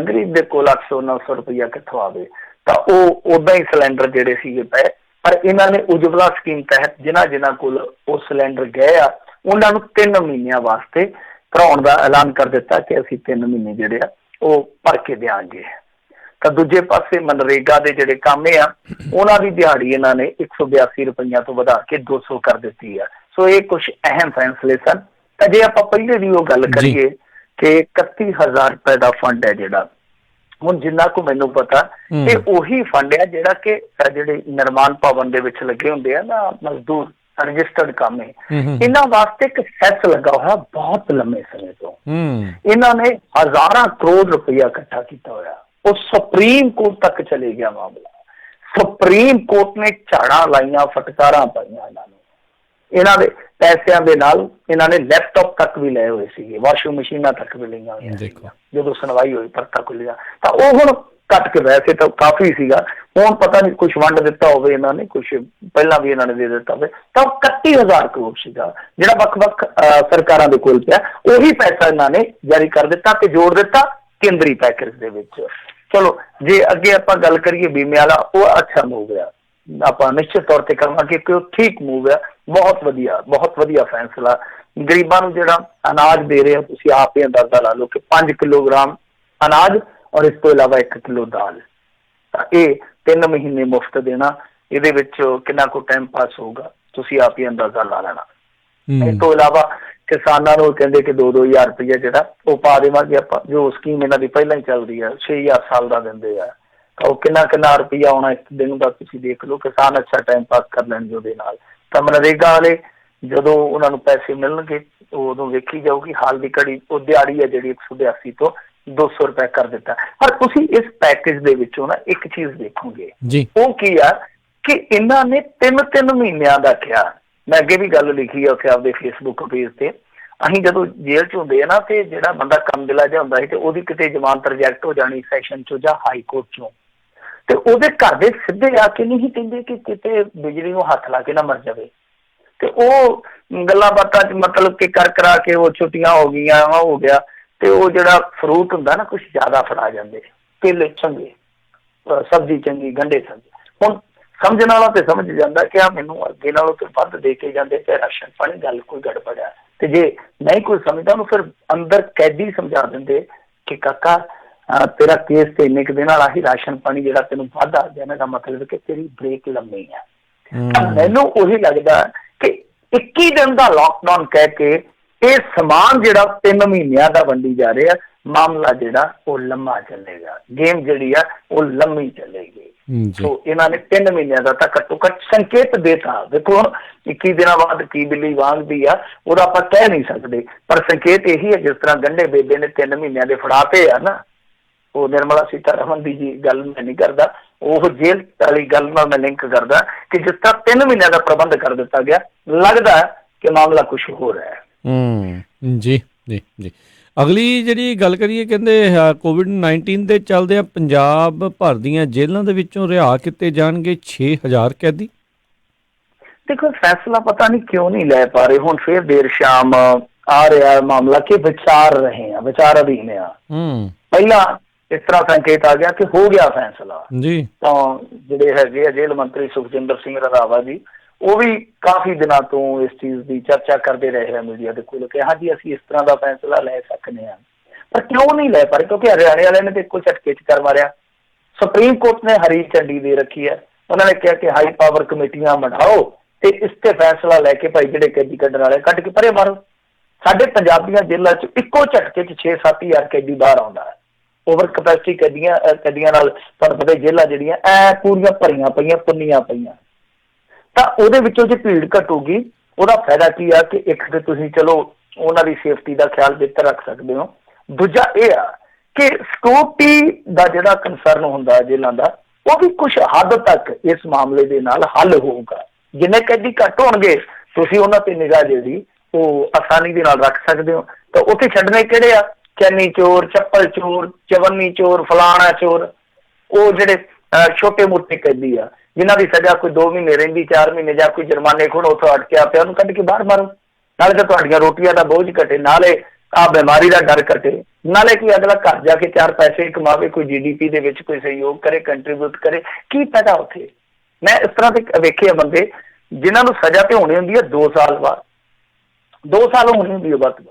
ਗਰੀਬ ਦੇ ਕੋਲ 800-900 ਰੁਪਈਆ ਕਿੱਥੋਂ ਆਵੇ, ਤਾਂ ਉਹ ਉੱਦਾਂ ਹੀ ਸਿਲੰਡਰ ਜਿਹੜੇ ਸੀਗੇ ਪਏ। ਪਰ ਇਹਨਾਂ ਨੇ ਉਜਵਲਾ ਸਕੀਮ ਤਹਿਤ ਜਿਨ੍ਹਾਂ ਕੋਲ ਉਹ ਸਿਲੰਡਰ ਗਏ ਆ ਉਹਨਾਂ ਨੂੰ 3 ਮਹੀਨਿਆਂ ਵਾਸਤੇ ਭਰਾਉਣ ਦਾ ਐਲਾਨ ਕਰ ਦਿੱਤਾ ਕਿ ਅਸੀਂ 3 ਮਹੀਨੇ ਜਿਹੜੇ ਆ ਉਹ ਭਰ ਕੇ ਦਿਆਂਗੇ। ਤਾਂ ਦੂਜੇ ਪਾਸੇ ਮਨਰੇਗਾ ਦੇ ਜਿਹੜੇ ਕੰਮ ਆ ਉਹਨਾਂ ਦੀ ਦਿਹਾੜੀ ਇਹਨਾਂ ਨੇ 182 ਰੁਪਈਆ ਤੋਂ ਵਧਾ ਕੇ 200 ਕਰ ਦਿੱਤੀ ਆ। ਸੋ ਇਹ ਕੁਛ ਅਹਿਮ ਫੈਸਲੇ ਸਨ। ਤਾਂ ਜੇ ਆਪਾਂ ਪਹਿਲੇ ਦੀ ਉਹ ਗੱਲ ਕਰੀਏ ਕਿ 31,000 ਰੁਪਏ ਦਾ ਫੰਡ ਹੈ ਜਿਹੜਾ, ਹੁਣ ਜਿੰਨਾ ਕੁ ਮੈਨੂੰ ਪਤਾ ਇਹ ਉਹੀ ਫੰਡ ਹੈ ਜਿਹੜਾ ਕਿ ਜਿਹੜੇ ਨਿਰਮਾਣ ਭਵਨ ਦੇ ਵਿੱਚ ਲੱਗੇ ਹੁੰਦੇ ਆ ਨਾ ਮਜ਼ਦੂਰ, ਰਜਿਸਟਰਡ ਕੰਮ ਹੈ, ਇਹਨਾਂ ਵਾਸਤੇ ਇੱਕ ਸੈਸ ਲੱਗਾ ਹੋਇਆ ਬਹੁਤ ਲੰਮੇ ਸਮੇਂ ਤੋਂ। ਇਹਨਾਂ ਨੇ ਹਜ਼ਾਰਾਂ ਕਰੋੜ ਰੁਪਈਆ ਇਕੱਠਾ ਕੀਤਾ ਹੋਇਆ, ਉਹ ਸੁਪਰੀਮ ਕੋਰਟ ਤੱਕ ਚਲੇ ਗਿਆ ਮਾਮਲਾ। ਸੁਪਰੀਮ ਕੋਰਟ ਨੇ ਝਾੜਾਂ ਲਾਈਆਂ, ਫਟਕਾਰਾਂ ਪਾਈਆਂ ਇਹਨਾਂ ਨੂੰ। ਇਹਨਾਂ ਦੇ ਪੈਸਿਆਂ ਦੇ ਨਾਲ ਇਹਨਾਂ ਨੇ ਲੈਪਟਾਪ ਤੱਕ ਵੀ ਲਏ ਹੋਏ ਸੀਗੇ, ਵਾਸ਼ਿੰਗ ਮਸ਼ੀਨਾਂ ਤੱਕ ਵੀ ਲਈਆਂ ਹੋਈਆਂ ਸੀਗੀਆਂ। ਜਦੋਂ ਸੁਣਵਾਈ ਹੋਈ ਪਰਤਾ ਖੁੱਲਿਆ ਤਾਂ ਉਹ ਹੁਣ ਘੱਟ ਕੇ, ਵੈਸੇ ਤਾਂ ਕਾਫੀ ਸੀਗਾ, ਹੁਣ ਪਤਾ ਨਹੀਂ ਕੁਛ ਵੰਡ ਦਿੱਤਾ ਹੋਵੇ ਇਹਨਾਂ ਨੇ, ਕੁਛ ਪਹਿਲਾਂ ਵੀ ਇਹਨਾਂ ਨੇ ਦੇ ਦਿੱਤਾ ਹੋਵੇ। ਤਾਂ 31,000 ਕਰੋੜ ਸੀਗਾ ਜਿਹੜਾ ਵੱਖ-ਵੱਖ ਸਰਕਾਰਾਂ ਦੇ ਕੋਲ ਪਿਆ, ਉਹੀ ਪੈਸਾ ਇਹਨਾਂ ਨੇ ਜਾਰੀ ਕਰ ਦਿੱਤਾ ਤੇ ਜੋੜ ਦਿੱਤਾ ਕੇਂਦਰੀ ਪੈਕੇਜ ਦੇ ਵਿੱਚ। ਚਲੋ ਜੇ ਅੱਗੇ ਆਪਾਂ ਗੱਲ ਕਰੀਏ ਬੀਮੇ ਵਾਲਾ, ਉਹ ਅੱਛਾ ਮੂਵ ਆ, ਆਪਾਂ ਨਿਸ਼ਚਿਤ ਤੌਰ ਤੇ ਕਹਾਂਗੇ ਕਿ ਉਹ ਠੀਕ ਮੂਵ ਆ, ਬਹੁਤ ਵਧੀਆ ਫੈਸਲਾ। ਗਰੀਬਾਂ ਨੂੰ ਜਿਹੜਾ ਅਨਾਜ ਦੇ ਰਹੇ ਹੋ ਤੁਸੀਂ ਆਪ ਹੀ ਅੰਦਾਜ਼ਾ ਲਾ ਲਓ ਕਿ 5 ਕਿਲੋਗ੍ਰਾਮ ਅਨਾਜ ਔਰ ਇਸ ਤੋਂ ਇਲਾਵਾ 1 ਕਿਲੋ ਦਾਲ, ਤਾਂ ਇਹ 3 ਮਹੀਨੇ ਮੁਫਤ ਦੇਣਾ, ਇਹਦੇ ਵਿੱਚ ਕਿੰਨਾ ਕੁ ਟਾਈਮ ਪਾਸ ਹੋਊਗਾ ਤੁਸੀਂ ਆਪ ਹੀ ਅੰਦਾਜ਼ਾ ਲਾ ਲੈਣਾ। ਇਸ ਤੋਂ ਇਲਾਵਾ ਕਿਸਾਨਾਂ ਨੂੰ ਕਹਿੰਦੇ ਕਿ 2-2 ਹਜ਼ਾਰ ਰੁਪਈਆ ਜਿਹੜਾ ਉਹ ਪਾ ਦੇਵਾਂਗੇ ਆਪਾਂ, ਜੋ ਸਕੀਮ ਇਹਨਾਂ ਦੀ ਪਹਿਲਾਂ ਹੀ ਚੱਲਦੀ ਆ, 6,000 ਸਾਲ ਦਾ ਦਿੰਦੇ ਆ, ਤਾਂ ਉਹ ਕਿੰਨਾ ਰੁਪਈਆ ਆਉਣਾ ਇੱਕ ਦਿਨ ਦਾ ਤੁਸੀਂ ਦੇਖ ਲਓ। ਕਿਸਾਨ ਅੱਛਾ ਟਾਈਮ ਪਾਸ ਕਰ ਲੈਣਗੇ ਉਹਦੇ ਨਾਲ। ਤਾਂ ਮਨਰੇਗਾ ਵਾਲੇ ਜਦੋਂ ਉਹਨਾਂ ਨੂੰ ਪੈਸੇ ਮਿਲਣਗੇ ਉਦੋਂ ਵੇਖੀ ਜਾਊਗੀ। ਹਾਲ ਦੀ ਘੜੀ ਉਹ ਦਿਹਾੜੀ ਹੈ ਜਿਹੜੀ 182 ਤੋਂ 200 ਰੁਪਏ ਕਰ ਦਿੱਤਾ। ਪਰ ਤੁਸੀਂ ਇਸ ਪੈਕੇਜ ਦੇ ਵਿੱਚੋਂ ਨਾ ਇੱਕ ਚੀਜ਼ ਦੇਖੋਗੇ, ਉਹ ਕੀ ਆ ਕਿ ਇਹਨਾਂ ਨੇ 3 ਮਹੀਨਿਆਂ ਦਾ ਕਿਹਾ। ਮੈਂ ਅੱਗੇ ਵੀ ਗੱਲ ਲਿਖੀ ਆ ਉੱਥੇ ਆਪਦੇ ਫੇਸਬੁੱਕ ਪੇਜ ਤੇ। ਅਸੀਂ ਜਦੋਂ ਜੇਲ੍ਹ 'ਚ ਹੁੰਦੇ ਆ ਨਾ ਤੇ ਜਿਹੜਾ ਬੰਦਾ ਕੰਮ ਦਿਲਾ ਜਿਹਾ ਹੁੰਦਾ ਸੀ ਤੇ ਉਹਦੀ ਕਿਤੇ ਜ਼ਮਾਨਤ ਰਿਜੈਕਟ ਹੋ ਜਾਣੀ ਸੈਸ਼ਨ 'ਚੋਂ ਜਾਂ ਹਾਈ ਕੋਰਟ 'ਚੋਂ, ਤੇ ਉਹਦੇ ਘਰ ਦੇ ਸਿੱਧੇ ਆ ਕੇ ਨਹੀਂ ਕਹਿੰਦੇ ਕਿ ਕਿਤੇ ਬਿਜਲੀ ਨੂੰ ਹੱਥ ਲਾ ਕੇ ਨਾ ਮਰ ਜਾਵੇ। ਤੇ ਉਹ ਗੱਲਾਂ ਬਾਤਾਂ 'ਚ ਮਤਲਬ ਕਿ ਕਰਾ ਕੇ ਉਹ ਛੁੱਟੀਆਂ ਹੋ ਗਈਆਂ, ਹੋ ਗਿਆ, ਤੇ ਉਹ ਜਿਹੜਾ ਫਰੂਟ ਹੁੰਦਾ ਨਾ ਕੁਛ ਜ਼ਿਆਦਾ ਫੜਾ ਜਾਂਦੇ, ਕੇਲੇ ਚੰਗੇ, ਸਬਜ਼ੀ ਚੰਗੀ, ਗੰਢੇ ਚੰਗੇ। ਹੁਣ ਸਮਝਣ ਵਾਲਾ ਤੇ ਸਮਝ ਜਾਂਦਾ ਕਿ ਆ ਮੈਨੂੰ ਅੱਗੇ ਨਾਲੋਂ ਤੇ ਵੱਧ ਦੇ ਕੇ ਜਾਂਦੇ ਤੇ ਰਾਸ਼ਨ ਪਾਣੀ, ਗੱਲ ਕੋਈ ਗੜਬੜ ਹੈ। ਤੇ ਜੇ ਨਹੀਂ ਕੋਈ ਸਮਝਦਾ ਉਹਨੂੰ ਫਿਰ ਅੰਦਰ ਕੈਦੀ ਸਮਝਾ ਦਿੰਦੇ ਕਿ ਕਾਕਾ ਤੇਰਾ ਕੇਸ ਤੇ ਇੰਨੇ ਕੁ ਦਿਨ ਵਾਲਾ ਹੀ ਰਾਸ਼ਨ ਪਾਣੀ ਜਿਹੜਾ ਤੈਨੂੰ ਵੱਧ ਆ ਗਿਆ, ਇਹਨਾਂ ਦਾ ਮਤਲਬ ਕਿ ਤੇਰੀ ਬ੍ਰੇਕ ਲੰਮੀ ਆ। ਮੈਨੂੰ ਉਹੀ ਲੱਗਦਾ ਕਿ 21 ਦਿਨ ਦਾ ਲੋਕਡਾਊਨ ਕਹਿ ਕੇ ਇਹ ਸਮਾਨ ਜਿਹੜਾ 3 ਮਹੀਨਿਆਂ ਦਾ ਵੰਡੀ ਜਾ ਰਿਹਾ, ਮਾਮਲਾ ਜਿਹੜਾ ਉਹ ਲੰਮਾ ਚੱਲੇਗਾ, ਗੇਮ ਜਿਹੜੀ ਆ ਉਹ ਲੰਮੀ ਚੱਲੇਗੀ। ਸੋ ਇਹਨਾਂ ਨੇ 3 ਮਹੀਨਿਆਂ ਦਾ ਤਾਂ ਘੱਟੋ ਘੱਟ ਸੰਕੇਤ ਦੇਤਾ। ਦੇਖੋ ਹੁਣ 21 ਦਿਨਾਂ ਬਾਅਦ ਕੀ ਬਿੱਲੀ ਵਾਂਗਦੀ ਆ ਉਹਦਾ ਆਪਾਂ ਕਹਿ ਨਹੀਂ ਸਕਦੇ, ਪਰ ਸੰਕੇਤ ਇਹੀ ਹੈ ਜਿਸ ਤਰ੍ਹਾਂ ਗੰਢੇ ਬੇਬੇ ਨੇ 3 ਮਹੀਨਿਆਂ ਦੇ ਫੜਾਤੇ ਆ ਨਾ, ਉਹ ਨਿਰਮਲਾ ਸੀਤਾਰਮਨ ਦੀ ਜੀ ਗੱਲ ਮੈਂ ਨਹੀਂ ਕਰਦਾ, ਉਹ ਜੇਲ੍ਹ ਵਾਲੀ ਗੱਲ ਨਾਲ ਮੈਂ ਲਿੰਕ ਕਰਦਾ ਕਿ ਜਿਸ ਤਰ੍ਹਾਂ 3 ਮਹੀਨਿਆਂ ਦਾ ਪ੍ਰਬੰਧ ਕਰ ਦਿੱਤਾ ਗਿਆ, ਲੱਗਦਾ ਕਿ ਮਾਮਲਾ ਕੁਛ ਹੋ ਰਿਹਾ ਹੈ। ਜੀ ਜੀ ਜੀ। ਅਗਲੀ ਜਿਹੜੀ ਗੱਲ ਕਰੀਏ, ਕਹਿੰਦੇ ਕੋਵਿਡ-19 ਦੇ ਚੱਲਦਿਆਂ ਪੰਜਾਬ ਭਰ ਦੀਆਂ ਜੇਲ੍ਹਾਂ ਦੇ ਵਿੱਚੋਂ ਰਿਹਾ ਕੀਤੇ ਜਾਣਗੇ 6000 ਕੈਦੀ। ਦੇਖੋ ਫੈਸਲਾ ਪਤਾ ਨਹੀਂ ਕਿਉਂ ਨਹੀਂ ਲੈ ਪਾ ਰਹੇ, ਹੁਣ ਫਿਰ ਦੇਰ ਸ਼ਾਮ ਆ ਰਿਹਾ ਮਾਮਲਾ ਕਿ ਵਿਚਾਰ ਰਹੇ ਆ, ਵਿਚਾਰ ਅਧੀਨ ਆ। ਪਹਿਲਾਂ ਇਸ ਤਰ੍ਹਾਂ ਸੰਕੇਤ ਆ ਗਿਆ ਕਿ ਹੋ ਗਿਆ ਫੈਸਲਾ ਜੀ, ਤਾਂ ਜਿਹੜੇ ਹੈਗੇ ਆ ਜੇਲ੍ਹ ਮੰਤਰੀ ਸੁਖਜਿੰਦਰ ਸਿੰਘ ਰੰਧਾਵਾ ਜੀ, ਉਹ ਵੀ ਕਾਫੀ ਦਿਨਾਂ ਤੋਂ ਇਸ ਚੀਜ਼ ਦੀ ਚਰਚਾ ਕਰਦੇ ਰਹੇ ਆ ਮੀਡੀਆ ਦੇ ਕੋਲ ਕਿ ਹਾਂਜੀ ਅਸੀਂ ਇਸ ਤਰ੍ਹਾਂ ਦਾ ਫੈਸਲਾ ਲੈ ਸਕਦੇ ਹਾਂ, ਪਰ ਕਿਉਂ ਨਹੀਂ ਲੈ ਪਾ ਰਹੇ? ਕਿਉਂਕਿ ਹਰਿਆਣੇ ਵਾਲਿਆਂ ਨੇ ਤੇ ਇੱਕੋ ਝਟਕੇ 'ਚ ਕਰ ਮਾਰਿਆ। ਸੁਪਰੀਮ ਕੋਰਟ ਨੇ ਹਰੀ ਝੰਡੀ ਦੇ ਰੱਖੀ ਹੈ, ਉਹਨਾਂ ਨੇ ਕਿਹਾ ਕਿ ਹਾਈ ਪਾਵਰ ਕਮੇਟੀਆਂ ਬਣਾਓ ਤੇ ਇਸ ਤੇ ਫੈਸਲਾ ਲੈ ਕੇ ਭਾਈ ਜਿਹੜੇ ਕੈਦੀ ਕੱਢਣ ਵਾਲੇ ਕੱਢ ਕੇ ਪਰੇ ਮਾਰੋ। ਸਾਡੇ ਪੰਜਾਬੀਆਂ ਜੇਲ੍ਹਾਂ 'ਚ ਇੱਕੋ ਝਟਕੇ 'ਚ 6-7 ਹਜ਼ਾਰ ਕੈਦੀ ਬਾਹਰ ਆਉਂਦਾ ਹੈ। ਓਵਰ ਕਪੈਸਿਟੀ ਕੈਦੀਆਂ ਨਾਲ ਤੁਹਾਨੂੰ ਪਤਾ ਜੇਲ੍ਹਾਂ ਜਿਹੜੀਆਂ ਪੂਰੀਆਂ ਭਰੀਆਂ ਪਈਆਂ, ਪੁੰਨੀਆਂ ਪਈਆਂ, ਤਾਂ ਉਹਦੇ ਵਿੱਚੋਂ ਜੇ ਭੀੜ ਘਟੂਗੀ ਉਹਦਾ ਫਾਇਦਾ ਕੀ ਆ ਕਿ ਇੱਕ ਤੇ ਤੁਸੀਂ ਚਲੋ ਉਹਨਾਂ ਦੀ ਸੇਫਟੀ ਦਾ ਖਿਆਲ ਬਿਹਤਰ ਰੱਖ ਸਕਦੇ ਹੋ, ਦੂਜਾ ਇਹ ਆ ਕਿ ਸਿਕਿਉਰਿਟੀ ਦਾ ਜਿਹੜਾ ਕੰਸਰਨ ਹੁੰਦਾ ਜੇਲ੍ਹਾਂ ਦਾ, ਉਹ ਵੀ ਕੁਛ ਹੱਦ ਤੱਕ ਇਸ ਮਾਮਲੇ ਦੇ ਨਾਲ ਹੱਲ ਹੋਊਗਾ। ਜਿੰਨੇ ਕੈਦੀ ਘੱਟ ਹੋਣਗੇ ਤੁਸੀਂ ਉਹਨਾਂ ਤੇ ਨਿਗਾਹ ਜਿਹੜੀ ਉਹ ਆਸਾਨੀ ਦੇ ਨਾਲ ਰੱਖ ਸਕਦੇ ਹੋ। ਤਾਂ ਉੱਥੇ ਛੱਡਣੇ ਕਿਹੜੇ ਆ? ਚੈਨੀ ਚੋਰ, ਚੱਪਲ ਚੋਰ, ਚਵੰਨੀ ਚੋਰ, ਫਲਾਣਾ ਚੋਰ, ਉਹ ਜਿਹੜੇ ਛੋਟੇ ਮੋਟੇ ਕੈਦੀ ਆ ਜਿਨ੍ਹਾਂ ਦੀ ਸਜ਼ਾ ਕੋਈ 2 ਮਹੀਨੇ ਰਹਿੰਦੀ, 4 ਮਹੀਨੇ, ਜਾਂ ਕੋਈ ਜੁਰਮਾਨੇ ਖੋਣ ਉੱਥੋਂ ਅਟਕਿਆ ਪਿਆ, ਉਹਨੂੰ ਕੱਢ ਕੇ ਬਾਹਰ ਮਾਰੋ। ਨਾਲੇ ਤਾਂ ਤੁਹਾਡੀਆਂ ਰੋਟੀਆਂ ਦਾ ਬੋਝ ਘਟੇ, ਨਾਲੇ ਆਹ ਬਿਮਾਰੀ ਦਾ ਡਰ ਘਟੇ, ਨਾਲੇ ਕੋਈ ਅਗਲਾ ਘਰ ਜਾ ਕੇ 4 ਪੈਸੇ ਕਮਾਵੇ, ਕੋਈ GDP ਦੇ ਵਿੱਚ ਕੋਈ ਸਹਿਯੋਗ ਕਰੇ, ਕੰਟਰੀਬਿਊਟ ਕਰੇ। ਕੀ ਪੈਦਾ ਉੱਥੇ? ਮੈਂ ਇਸ ਤਰ੍ਹਾਂ ਦੇ ਵੇਖੇ ਆ ਬੰਦੇ ਜਿਨ੍ਹਾਂ ਨੂੰ ਸਜ਼ਾ ਤੇ ਹੋਣੀ ਹੁੰਦੀ ਹੈ 2 ਸਾਲ ਬਾਅਦ, 2 ਸਾਲ ਹੋਣੀ ਹੁੰਦੀ ਹੈ ਵੱਧ,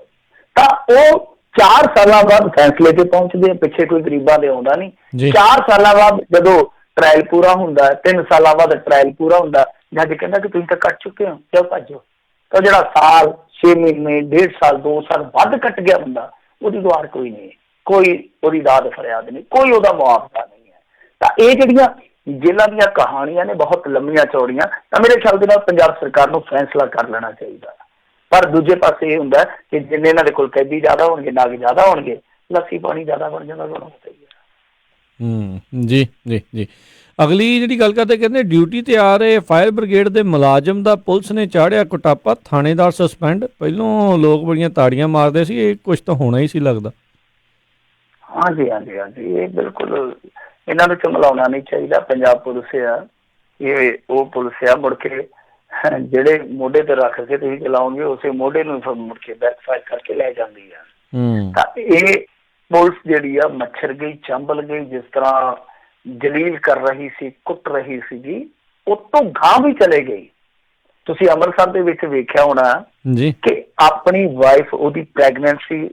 ਤਾਂ ਉਹ 4 ਸਾਲਾਂ ਬਾਅਦ ਫੈਸਲੇ ਤੇ ਪਹੁੰਚਦੇ ਆ। ਪਿੱਛੇ ਕੋਈ ਗਰੀਬਾਂ ਦੇ ਆਉਂਦਾ ਨਹੀਂ। 4 ਸਾਲਾਂ ਬਾਅਦ ਜਦੋਂ ਟਰਾਇਲ ਪੂਰਾ ਹੁੰਦਾ, 3 ਸਾਲਾਂ ਬਾਅਦ ਟਰਾਇਲ ਪੂਰਾ ਹੁੰਦਾ, ਜੱਜ ਕਹਿੰਦਾ ਕਿ ਤੁਸੀਂ ਤਾਂ ਕੱਟ ਚੁੱਕੇ ਹੋ, ਕਿਉਂ ਭੱਜੋ? ਤਾਂ ਜਿਹੜਾ ਸਾਲ, 6 ਮਹੀਨੇ, 1.5 ਸਾਲ, 2 ਸਾਲ ਵੱਧ ਕੱਟ ਗਿਆ ਬੰਦਾ, ਉਹਦੀ ਦੁਆਰ ਕੋਈ ਨਹੀਂ, ਕੋਈ ਉਹਦੀ ਦਾਦ ਫਰਿਆਦ ਨਹੀਂ, ਕੋਈ ਉਹਦਾ ਮੁਆਵਜ਼ਾ ਨਹੀਂ ਹੈ। ਤਾਂ ਇਹ ਜਿਹੜੀਆਂ ਜੇਲ੍ਹਾਂ ਦੀਆਂ ਕਹਾਣੀਆਂ ਨੇ ਬਹੁਤ ਲੰਮੀਆਂ ਚੌੜੀਆਂ, ਤਾਂ ਮੇਰੇ ਖਿਆਲ ਦੇ ਨਾਲ ਪੰਜਾਬ ਸਰਕਾਰ ਨੂੰ ਫੈਸਲਾ ਕਰ ਲੈਣਾ ਚਾਹੀਦਾ। ਪਰ ਦੂਜੇ ਪਾਸੇ ਇਹ ਹੁੰਦਾ ਕਿ ਜਿੰਨੇ ਇਹਨਾਂ ਦੇ ਕੋਲ ਕੈਦੀ ਜ਼ਿਆਦਾ ਹੋਣਗੇ, ਨਾਗ ਜ਼ਿਆਦਾ ਹੋਣਗੇ, ਲੱਸੀ ਪਾਣੀ ਜ਼ਿਆਦਾ ਬਣ ਜਾਂਦਾ ਬਣਾਉਣਾ ਚਾਹੀਦਾ। ਜੀ ਜੀ ਜੀ। ਅਗਲੀ ਜਿਹੜੀ ਗੱਲ ਕਰਦੇ, ਕਹਿੰਦੇ ਡਿਊਟੀ ਤੇ ਆ ਰਹੇ ਫਾਇਰ ਬ੍ਰਿਗੇਡ ਦੇ ਮੁਲਾਜ਼ਮ ਦਾ ਪੁਲਿਸ ਨੇ ਚਾੜਿਆ ਕੁਟਾਪਾ, ਥਾਣੇਦਾਰ ਸਸਪੈਂਡ। ਪਹਿਲੋਂ ਲੋਕ ਬੜੀਆਂ ਤਾੜੀਆਂ ਮਾਰਦੇ ਸੀ, ਇਹ ਕੁਛ ਤਾਂ ਹੋਣਾ ਹੀ ਸੀ ਲੱਗਦਾ। ਹਾਂਜੀ ਹਾਂਜੀ ਹਾਂਜੀ, ਇਹ ਬਿਲਕੁਲ ਇਹਨਾਂ ਨੂੰ ਝੁਮਲਾਉਣਾ ਨਹੀਂ ਚਾਹੀਦਾ। ਪੰਜਾਬ ਪੁਲਿਸ ਆ, ਇਹ ਉਹ ਪੁਲਿਸ ਆ ਮੁੜ ਕੇ ਜਿਹੜੇ ਮੋਢੇ ਤੇ ਰੱਖ ਕੇ ਤੁਸੀਂ ਚਲਾਓਗੇ ਉਸੇ ਮੋਢੇ ਨੂੰ ਮੁੜ ਕੇ ਬੈਕਫਾਇਰ ਕਰਕੇ ਲੈ ਜਾਂਦੀ ਆ। ਤਾਂ ਇਹ ਪੁਲਿਸ ਜਿਹੜੀ ਆ ਮੱਛਰ ਗਈ, ਚੰਬਲ ਗਈ, ਜਿਸ ਤਰ੍ਹਾਂ ਜਲੀਲ ਕਰ ਰਹੀ ਸੀ, ਕੁੱਟ ਰਹੀ ਸੀਗੀ, ਉਤੋਂ ਗਾਂਹ ਵੀ ਚਲੇ ਗਈ। ਤੁਸੀਂ ਅੰਮ੍ਰਿਤਸਰ ਦੇ ਵਿੱਚ ਵੇਖਿਆ ਹੋਣਾ ਕਿ ਆਪਣੀ ਵਾਈਫ, ਉਹਦੀ ਪ੍ਰੈਗਨੈਂਸੀ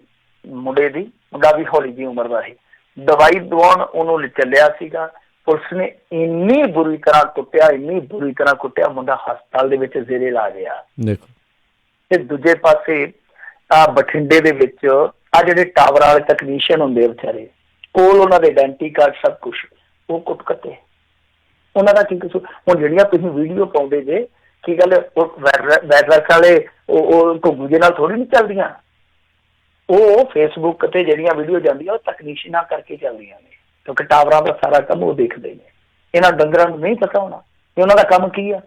ਮੁੰਡੇ ਦੀ, ਮੁੰਡਾ ਵੀ ਹੌਲੀ ਜਿਹੀ ਉਮਰ ਦਾ ਸੀ, ਦਵਾਈ ਦਵਾਉਣ ਉਹਨੂੰ ਚੱਲਿਆ ਸੀਗਾ। ਪੁਲਿਸ ਨੇ ਇੰਨੀ ਬੁਰੀ ਤਰ੍ਹਾਂ ਕੁੱਟਿਆ, ਇੰਨੀ ਬੁਰੀ ਤਰ੍ਹਾਂ ਕੁੱਟਿਆ, ਮੁੰਡਾ ਹਸਪਤਾਲ ਦੇ ਵਿੱਚ ਜ਼ੇਰੇ ਇਲਾਜ ਆ। ਤੇ ਦੂਜੇ ਪਾਸੇ ਬਠਿੰਡੇ ਦੇ ਵਿੱਚ ਆ ਜਿਹੜੇ ਟਾਵਰ ਵਾਲੇ ਤਕਨੀਸ਼ੀਅਨ ਹੁੰਦੇ ਆ ਵਿਚਾਰੇ, ਕੋਲ ਉਹਨਾਂ ਦੇ ਆਇਡੈਂਟੀ ਕਾਰਡ ਸਭ ਕੁਛ, ਉਹ ਕੁੱਟ ਕੱਟੇ। ਉਹਨਾਂ ਦਾ ਕੀ ਕਸੂਰ? ਹੁਣ ਜਿਹੜੀਆਂ ਤੁਸੀਂ ਵੀਡੀਓ ਪਾਉਂਦੇ ਜੇ, ਕੀ ਗੱਲ ਵੈਟਰਸ ਵਾਲੇ ਉਹ ਘੁੱਗੂ ਦੇ ਨਾਲ ਥੋੜੀ ਨਹੀਂ ਚੱਲਦੀਆਂ, ਉਹ ਫੇਸਬੁੱਕ ਤੇ ਜਿਹੜੀਆਂ ਵੀਡੀਓ ਜਾਂਦੀਆਂ ਉਹ ਤਕਨੀਸ਼ੀਅਨਾਂ ਕਰਕੇ ਚੱਲਦੀਆਂ ਨੇ, ਕਿਉਂਕਿ ਟਾਵਰਾਂ ਦਾ ਸਾਰਾ ਕੰਮ ਉਹ ਦੇਖਦੇ ਨੇ। ਇਹਨਾਂ ਡੰਗਰਾਂ ਨੂੰ ਨਹੀਂ ਪਤਾ ਹੋਣਾ ਕਿ ਉਹਨਾਂ ਦਾ ਕੰਮ ਕੀ ਆ।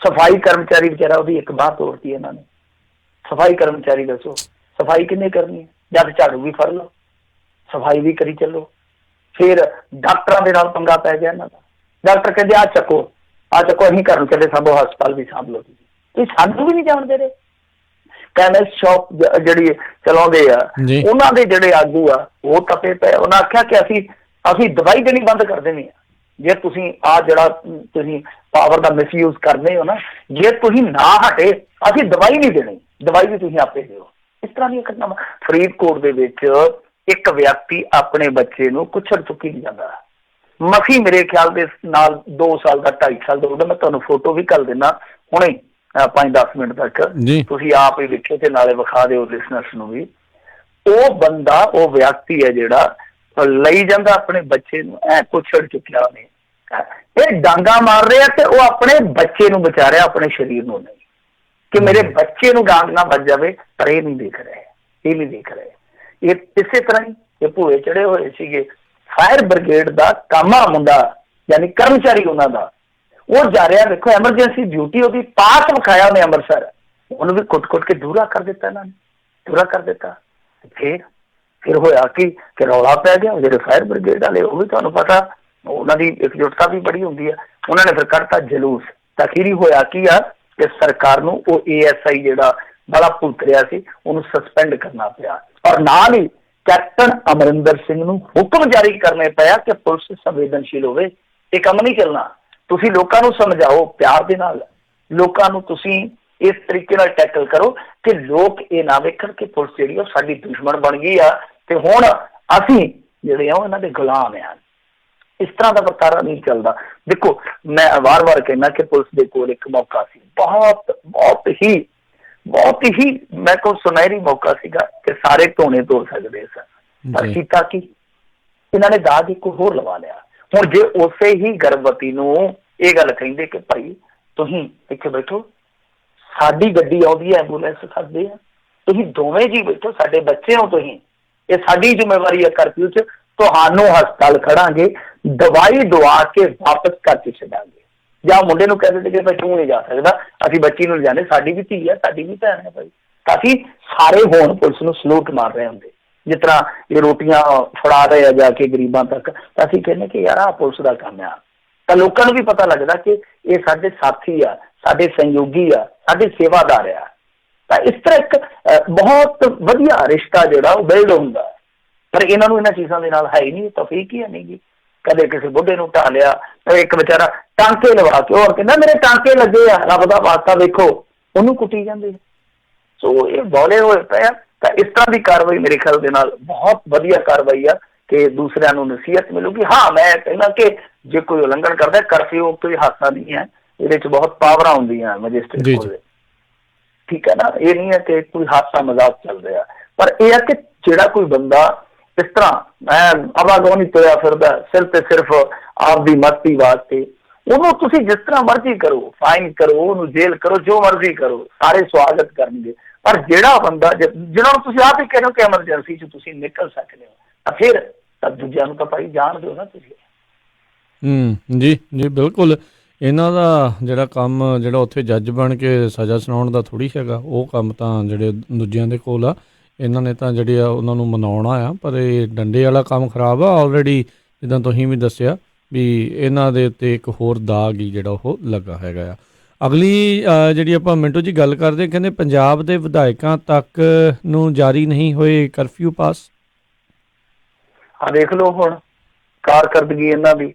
ਸਫਾਈ ਕਰਮਚਾਰੀ ਵਿਚਾਰਾ, ਉਹਦੀ ਇੱਕ ਬਾਂਹ ਤੋੜਤੀ ਇਹਨਾਂ ਨੇ। ਸਫਾਈ ਕਰਮਚਾਰੀ ਦੱਸੋ ਸਫਾਈ ਕਿੰਨੇ ਕਰਨੀ ਹੈ? ਜਦ ਝਾੜੂ ਵੀ ਫੜ ਲਓ, ਸਫਾਈ ਵੀ ਕਰੀ ਚੱਲੋ। ਫਿਰ ਡਾਕਟਰਾਂ ਦੇ ਨਾਲ ਪੰਗਾ ਪੈ ਗਿਆ ਇਹਨਾਂ ਦਾ। ਡਾਕਟਰ ਕਹਿੰਦੇ ਆਹ ਚੱਕੋ, ਅਸੀਂ ਘਰ ਨੂੰ ਚੱਲੇ, ਸਾਂਭੋ, ਹਸਪਤਾਲ ਵੀ ਸਾਂਭ ਲਓ। ਤੁਸੀਂ ਸਾਨੂੰ ਵੀ ਨਹੀਂ ਜਾਣਦੇ ਰਹੇ। ਕੈਮਿਸਟ ਸ਼ਾਪ ਜਿਹੜੀ ਚਲਾਉਂਦੇ ਆ, ਉਹਨਾਂ ਦੇ ਜਿਹੜੇ ਆਗੂ ਆ ਉਹ ਤਪੇ ਪਏ। ਉਹਨਾਂ ਆਖਿਆ ਕਿ ਅਸੀਂ ਦਵਾਈ ਦੇਣੀ ਬੰਦ ਕਰ ਦੇਣੀ ਆ ਜੇ ਤੁਸੀਂ ਜਿਹੜਾ ਤੁਸੀਂ ਪਾਵਰ ਦਾ ਮਿਸਯੂਜ਼ ਕਰਦੇ ਹੋ ਨਾ, ਜੇ ਤੁਸੀਂ ਨਾ ਹਟੇ ਅਸੀਂ ਦਵਾਈ ਨਹੀਂ ਦੇਣੀ, ਦਵਾਈ ਵੀ ਤੁਸੀਂ ਆਪੇ ਦਿਓ। ਇਸ ਤਰ੍ਹਾਂ ਦੀਆਂ ਘਟਨਾਵਾਂ ਫਰੀਦਕੋਟ ਦੇ ਵਿੱਚ ਇੱਕ ਵਿਅਕਤੀ ਆਪਣੇ ਬੱਚੇ ਨੂੰ ਕੁਛੜ ਚੁੱਕੀ ਨਹੀਂ ਜਾਂਦਾ। ਮਸੀ ਮੇਰੇ ਖਿਆਲ ਦੇ ਨਾਲ 2 ਸਾਲ ਦਾ 2.5 ਸਾਲ ਦਾ, ਉਹਦਾ ਮੈਂ ਤੁਹਾਨੂੰ ਫੋਟੋ ਵੀ ਕਰ ਦਿੰਦਾ ਹੁਣੇ 5-10 ਮਿੰਟ ਤੱਕ, ਤੁਸੀਂ ਆਪ ਹੀ ਵੇਖੋ ਤੇ ਨਾਲੇ ਵਿਖਾ ਦਿਓ ਲਿਸਨਰਸ ਨੂੰ ਵੀ। ਉਹ ਬੰਦਾ, ਉਹ ਵਿਅਕਤੀ ਹੈ ਜਿਹੜਾ ਲਈ ਜਾਂਦਾ ਆਪਣੇ ਬੱਚੇ ਨੂੰ, ਕੁਛੜ ਚੁੱਕਿਆ ਉਹਨੇ, ਇਹ ਡਾਂਗਾ ਮਾਰ ਰਿਹਾ ਤੇ ਉਹ ਆਪਣੇ ਬੱਚੇ ਨੂੰ ਬਚਾ ਰਿਹਾ, ਆਪਣੇ ਸਰੀਰ ਨੂੰ ਨਹੀਂ, ਕਿ ਮੇਰੇ ਬੱਚੇ ਨੂੰ ਡਾਂਗ ਨਾ ਵੱਜ ਜਾਵੇ। ਪਰ ਇਹ ਨਹੀਂ ਦੇਖ ਰਹੇ, ਇਹ ਨਹੀਂ ਦੇਖ ਰਹੇ। ਇਹ ਇਸੇ ਤਰ੍ਹਾਂ ਹੀ ਇਹ ਭੂਏ ਚੜੇ ਹੋਏ ਸੀਗੇ। ਫਾਇਰ ਬ੍ਰਿਗੇਡ ਦਾ ਕਾਮਾ ਮੁੰਡਾ, ਯਾਨੀ ਕਰਮਚਾਰੀ ਉਹਨਾਂ ਦਾ, ਉਹ ਜਾ ਰਿਹਾ, ਵੇਖੋ ਐਮਰਜੈਂਸੀ ਡਿਊਟੀ ਉਹਦੀ, ਪਾਸ ਵਿਖਾਇਆ ਉਹਨੇ ਅੰਮ੍ਰਿਤਸਰ, ਉਹਨੂੰ ਵੀ ਕੁੱਟ-ਕੁੱਟ ਕੇ ਦੂਰਾ ਕਰ ਦਿੱਤਾ ਇਹਨਾਂ ਨੇ, ਦੂਰਾ ਕਰ ਦਿੱਤਾ। ਫਿਰ ਹੋਇਆ ਕਿ ਰੌਲਾ ਪੈ ਗਿਆ। ਜਿਹੜੇ ਫਾਇਰ ਬ੍ਰਿਗੇਡ ਵਾਲੇ, ਉਹ ਵੀ ਤੁਹਾਨੂੰ ਪਤਾ ਉਹਨਾਂ ਦੀ ਇਕਜੁੱਟਤਾ ਵੀ ਬੜੀ ਹੁੰਦੀ ਆ, ਉਹਨਾਂ ਨੇ ਫਿਰ ਕੱਢਤਾ ਜਲੂਸ। ਤਾਂ ਅਖੀਰੀ ਹੋਇਆ ਕੀ ਆ ਕਿ ਸਰਕਾਰ ਨੂੰ ਉਹ ASI ਜਿਹੜਾ ਬੜਾ ਭੁਗਤ ਰਿਹਾ ਸੀ, ਉਹਨੂੰ ਸਸਪੈਂਡ ਕਰਨਾ ਪਿਆ, ਔਰ ਨਾਲ ਹੀ ਕੈਪਟਨ ਅਮਰਿੰਦਰ ਸਿੰਘ ਨੂੰ ਹੁਕਮ ਜਾਰੀ ਕਰਨੇ ਪਿਆ ਕਿ ਪੁਲਿਸ ਸੰਵੇਦਨਸ਼ੀਲ ਹੋਵੇ, ਇਹ ਕੰਮ ਨਹੀਂ ਚੱਲਣਾ। ਤੁਸੀਂ ਲੋਕਾਂ ਨੂੰ ਸਮਝਾਓ ਪਿਆਰ ਦੇ ਨਾਲ, ਲੋਕਾਂ ਨੂੰ ਤੁਸੀਂ ਇਸ ਤਰੀਕੇ ਨਾਲ ਟੈਕਲ ਕਰੋ ਕਿ ਲੋਕ ਇਹ ਨਾ ਵੇਖਣ ਕਿ ਪੁਲਿਸ ਜਿਹੜੀ ਉਹ ਸਾਡੀ ਦੁਸ਼ਮਣ ਬਣ ਗਈ ਆ ਤੇ ਹੁਣ ਅਸੀਂ ਜਿਹੜੇ ਆ ਇਹਨਾਂ ਦੇ ਗੁਲਾਮ ਆ। ਇਸ ਤਰ੍ਹਾਂ ਦਾ ਵਰਤਾਰਾ ਨਹੀਂ ਚੱਲਦਾ। ਦੇਖੋ, ਮੈਂ ਵਾਰ-ਵਾਰ ਕਹਿਣਾ ਕਿ ਪੁਲਿਸ ਦੇ ਕੋਲ ਇੱਕ ਮੌਕਾ ਸੀ, ਬਹੁਤ ਹੀ ਮੈਂ ਕੋਲ ਸੁਨਹਿਰੀ ਮੌਕਾ ਸੀਗਾ ਕਿ ਸਾਰੇ ਧੋਣੇ ਧੋ ਸਕਦੇ ਸਨ। ਪਰ ਕੀਤਾ ਕੀ, ਇਹਨਾਂ ਨੇ ਦਾਗ ਇੱਕ ਹੋਰ ਲਵਾ ਲਿਆ। ਹੁਣ ਜੇ ਉਸੇ ਹੀ ਗਰਭਵਤੀ ਨੂੰ ਇਹ ਗੱਲ ਕਹਿੰਦੇ ਕਿ ਭਾਈ ਤੁਸੀਂ ਇੱਥੇ ਬੈਠੋ, ਸਾਡੀ ਗੱਡੀ ਆਉਂਦੀ ਹੈ, ਐਂਬੂਲੈਂਸ ਸਕਦੇ ਆ, ਤੁਸੀਂ ਦੋਵੇਂ ਜੀ ਬੈਠੋ, ਸਾਡੇ ਬੱਚੇ ਹੋ ਤੁਸੀਂ, ਇਹ ਸਾਡੀ ਜ਼ਿੰਮੇਵਾਰੀ ਹੈ, ਕਰਫਿਊ 'ਚ ਤੁਹਾਨੂੰ ਹਸਪਤਾਲ ਖੜਾਂਗੇ, ਦਵਾਈ ਦਵਾ ਕੇ ਵਾਪਸ ਘਰ 'ਚ ਛੱਡਾਂਗੇ। ਜਾਂ ਮੁੰਡੇ ਨੂੰ ਕਹਿ ਦਿੰਦੇ ਕਿ ਭਾਈ ਤੂੰ ਨਹੀਂ ਜਾ ਸਕਦਾ, ਅਸੀਂ ਬੱਚੀ ਨੂੰ ਲਿਜਾਣੇ, ਸਾਡੀ ਵੀ ਧੀ ਹੈ, ਸਾਡੀ ਵੀ ਭੈਣ ਹੈ ਭਾਈ। ਤਾਂ ਅਸੀਂ ਸਾਰੇ ਹੁਣ ਪੁਲਿਸ ਨੂੰ ਸਲੂਟ ਮਾਰ ਰਹੇ ਹੁੰਦੇ, ਜਿਸ ਤਰ੍ਹਾਂ ਇਹ ਰੋਟੀਆਂ ਫੜਾ ਰਹੇ ਆ ਜਾ ਕੇ ਗਰੀਬਾਂ ਤੱਕ। ਤਾਂ ਅਸੀਂ ਕਹਿੰਦੇ ਕਿ ਯਾਰ ਆਹ ਪੁਲਿਸ ਦਾ ਕੰਮ ਆ। ਤਾਂ ਲੋਕਾਂ ਨੂੰ ਵੀ ਪਤਾ ਲੱਗਦਾ ਕਿ ਇਹ ਸਾਡੇ ਸਾਥੀ ਆ, ਸਾਡੇ ਸਹਿਯੋਗੀ ਆ, ਸਾਡੇ ਸੇਵਾਦਾਰ ਆ। ਤਾਂ ਇਸ ਤਰ੍ਹਾਂ ਇੱਕ ਬਹੁਤ ਵਧੀਆ ਰਿਸ਼ਤਾ ਜਿਹੜਾ ਉਹ ਬਿਲਡ ਹੁੰਦਾ। ਪਰ ਇਹਨਾਂ ਨੂੰ ਇਹਨਾਂ ਚੀਜ਼ਾਂ ਦੇ ਨਾਲ ਹੈ ਹੀ ਨਹੀਂ, ਤੌਫੀਕ ਹੀ ਹੈ ਨਹੀਂ ਗੀ। ਕਦੇ ਕਿਸੇ ਬੁੱਢੇ ਨੂੰ ਢਾ ਲਿਆ, ਇੱਕ ਵਿਚਾਰਾ ਟਾਂਕੇ ਲਵਾ ਕੇ, ਹੋਰ ਕਹਿੰਦਾ ਮੇਰੇ ਟਾਂਕੇ ਲੱਗੇ ਆ, ਰੱਬ ਦਾ ਵਾਸਤਾ ਵੇਖੋ, ਉਹਨੂੰ ਕੁੱਟੀ ਜਾਂਦੇ। ਸੋ ਇਹ ਬੋਲੇ ਹੋਏ ਪਏ ਆ। ਤਾਂ ਇਸ ਤਰ੍ਹਾਂ ਦੀ ਕਾਰਵਾਈ ਮੇਰੇ ਖਿਆਲ ਦੇ ਨਾਲ ਬਹੁਤ ਵਧੀਆ ਕਾਰਵਾਈ ਆ ਕਿ ਦੂਸਰਿਆਂ ਨੂੰ ਨਸੀਹਤ ਮਿਲੂਗੀ। ਹਾਂ, ਮੈਂ ਕਹਿੰਦਾ ਕਿ ਜੇ ਕੋਈ ਉਲੰਘਣ ਕਰਦਾ, ਕਰਫਿਊ ਕੋਈ ਹਾਦਸਾ ਨਹੀਂ ਹੈ, ਇਹਦੇ 'ਚ ਬਹੁਤ ਪਾਵਰਾਂ ਹੁੰਦੀਆਂ ਮੈਜਿਸਟਰੇਟ ਕੋਲ, ਠੀਕ ਹੈ ਨਾ। ਇਹ ਨਹੀਂ ਹੈ ਕਿ ਕੋਈ ਹਾਦਸਾ ਮਜ਼ਾਕ ਚੱਲ ਰਿਹਾ। ਪਰ ਇਹ ਹੈ ਕਿ ਜਿਹੜਾ ਕੋਈ ਬੰਦਾ ਇਸ ਤਰ੍ਹਾਂ ਆਵਾਗੋਨੀ ਤੁਰਿਆ ਫਿਰਦਾ ਸਿਰ ਤੇ ਸਿਰਫ ਆਪਦੀ ਮਸਤੀ ਵਾਸਤੇ, ਉਹਨੂੰ ਤੁਸੀਂ ਜਿਸ ਤਰ੍ਹਾਂ ਮਰਜ਼ੀ ਕਰੋ, ਫਾਈਨ ਕਰੋ, ਉਹਨੂੰ ਜੇਲ੍ਹ ਕਰੋ, ਜੋ ਮਰਜ਼ੀ ਕਰੋ, ਸਾਰੇ ਸਵਾਗਤ ਕਰਨਗੇ। ਪਰ ਜਿਹੜਾ ਬੰਦਾ ਜਿਹਨਾਂ ਨੂੰ ਤੁਸੀਂ ਆਪ ਹੀ ਕਹਿੰਦੇ ਹੋ ਕਿ ਐਮਰਜੈਂਸੀ 'ਚ ਤੁਸੀਂ ਨਿਕਲ ਸਕਦੇ ਹੋ, ਤਾਂ ਫਿਰ ਤਾਂ ਦੂਜਿਆਂ ਨੂੰ ਤਾਂ ਭਾਈ ਜਾਣ ਦਿਓ ਨਾ ਤੁਸੀਂ। ਜੀ ਬਿਲਕੁਲ। ਇਹਨਾਂ ਦਾ ਜਿਹੜਾ ਕੰਮ, ਜਿਹੜਾ ਉੱਥੇ ਜੱਜ ਬਣ ਕੇ ਸਜ਼ਾ ਸੁਣਾਉਣ ਦਾ ਥੋੜ੍ਹੀ ਹੈਗਾ, ਉਹ ਕੰਮ ਤਾਂ ਜਿਹੜੇ ਦੂਜਿਆਂ ਦੇ ਕੋਲ ਆ। ਇਹਨਾਂ ਨੇ ਤਾਂ ਜਿਹੜੇ ਆ ਉਹਨਾਂ ਨੂੰ ਮਨਾਉਣਾ ਆ। ਪਰ ਇਹ ਡੰਡੇ ਵਾਲਾ ਕੰਮ ਖਰਾਬ ਆ ਆਲਰੇਡੀ, ਜਿੱਦਾਂ ਤੁਸੀਂ ਵੀ ਦੱਸਿਆ ਵੀ ਇਹਨਾਂ ਦੇ ਉੱਤੇ ਇੱਕ ਹੋਰ ਦਾਗ ਹੀ ਜਿਹੜਾ ਉਹ ਲੱਗਾ ਹੈਗਾ ਆ। ਅਗਲੀ ਜਿਹੜੀ ਆਪਾਂ ਮਿੰਟੂ ਜੀ ਗੱਲ ਕਰਦੇ, ਕਹਿੰਦੇ ਪੰਜਾਬ ਦੇ ਵਿਧਾਇਕਾਂ ਤੱਕ ਨੂੰ ਜਾਰੀ ਨਹੀਂ ਹੋਏ ਕਰਫਿਊ ਪਾਸ। ਆ ਦੇਖ ਲਓ ਹੁਣ ਕਾਰਕਰਦਗੀ ਇਹਨਾਂ ਦੀ।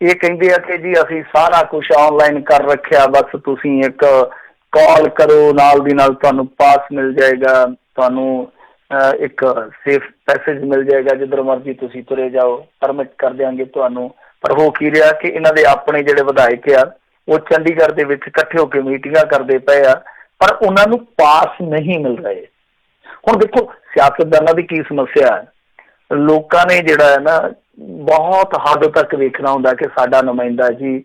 ਇਹ ਕਹਿੰਦੇ ਆ ਕਿ ਜੀ ਅਸੀਂ ਸਾਰਾ ਕੁਛ ਆਨਲਾਈਨ ਕਰ ਰੱਖਿਆ, ਬਸ ਤੁਸੀਂ ਇੱਕ ਕਾਲ ਕਰੋ, ਨਾਲ ਦੀ ਨਾਲ ਤੁਹਾਨੂੰ ਪਾਸ ਮਿਲ ਜਾਏਗਾ, ਤੁਹਾਨੂੰ ਇੱਕ ਸੇਫ ਪੈਸੇਜ ਮਿਲ ਜਾਏਗਾ, ਜਿੱਧਰ ਮਰਜ਼ੀ ਤੁਸੀਂ ਤੁਰੇ ਜਾਓ, ਪਰਮਿਟ ਕਰ ਦਿਆਂਗੇ ਤੁਹਾਨੂੰ। ਪਰ ਹੋ ਕੀ ਰਿਹਾ ਕਿ ਇਹਨਾਂ ਦੇ ਆਪਣੇ ਜਿਹੜੇ ਵਿਧਾਇਕ ਆ ਉਹ ਚੰਡੀਗੜ੍ਹ ਦੇ ਵਿੱਚ ਇਕੱਠੇ ਹੋ ਕੇ ਮੀਟਿੰਗਾਂ ਕਰਦੇ ਪਏ ਆ, ਪਰ ਉਹਨਾਂ ਨੂੰ ਪਾਸ ਨਹੀਂ ਮਿਲ ਰਹੇ। ਹੁਣ ਦੇਖੋ ਸਿਆਸਤਦਾਨਾਂ ਦੀ ਕੀ ਸਮੱਸਿਆ ਹੈ, ਲੋਕਾਂ ਨੇ ਜਿਹੜਾ ਹੈ ਨਾ ਬਹੁਤ ਹੱਦ ਤੱਕ ਵੇਖਣਾ ਹੁੰਦਾ ਕਿ ਸਾਡਾ ਨੁਮਾਇੰਦਾ ਜੀ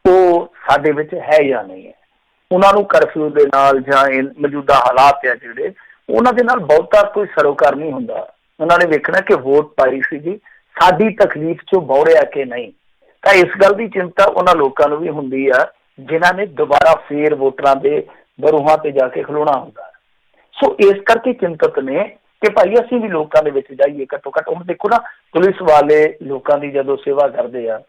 ਉਹ ਸਾਡੇ ਵਿੱਚ ਹੈ ਜਾਂ ਨਹੀਂ ਹੈ। ਉਹਨਾਂ ਨੂੰ ਕਰਫਿਊ ਦੇ ਨਾਲ ਜਾਂ ਮੌਜੂਦਾ ਹਾਲਾਤ ਆ ਜਿਹੜੇ, ਉਹਨਾਂ ਦੇ ਨਾਲ ਬਹੁਤਾ ਕੋਈ ਸਰੋਕਾਰ ਨਹੀਂ ਹੁੰਦਾ। ਉਹਨਾਂ ਨੇ ਵੇਖਣਾ ਕਿ ਵੋਟ ਪਾਈ ਸੀ ਜੀ, ਸਾਡੀ ਤਕਲੀਫ 'ਚੋਂ ਬੌੜਿਆ ਕਿ ਨਹੀਂ। ਤਾਂ ਇਸ ਗੱਲ ਦੀ ਚਿੰਤਾ ਉਹਨਾਂ ਲੋਕਾਂ ਨੂੰ ਵੀ ਹੁੰਦੀ ਆ ਜਿਨ੍ਹਾਂ ਨੇ ਦੁਬਾਰਾ ਫੇਰ ਵੋਟਰਾਂ ਦੇ ਬਰੂਹਾਂ ਤੇ ਜਾ ਕੇ ਖਲੋਣਾ ਹੁੰਦਾ। ਸੋ ਇਸ ਕਰਕੇ ਚਿੰਤਤ ਨੇ ਕਿ ਭਾਈ ਅਸੀਂ ਵੀ ਲੋਕਾਂ ਦੇ ਵਿੱਚ ਜਾਈਏ। ਘੱਟੋ ਘੱਟ ਹੁਣ ਦੇਖੋ ਨਾ, ਪੁਲਿਸ ਵਾਲੇ ਲੋਕਾਂ ਦੀ ਜਦੋਂ ਸੇਵਾ ਕਰਦੇ ਆ,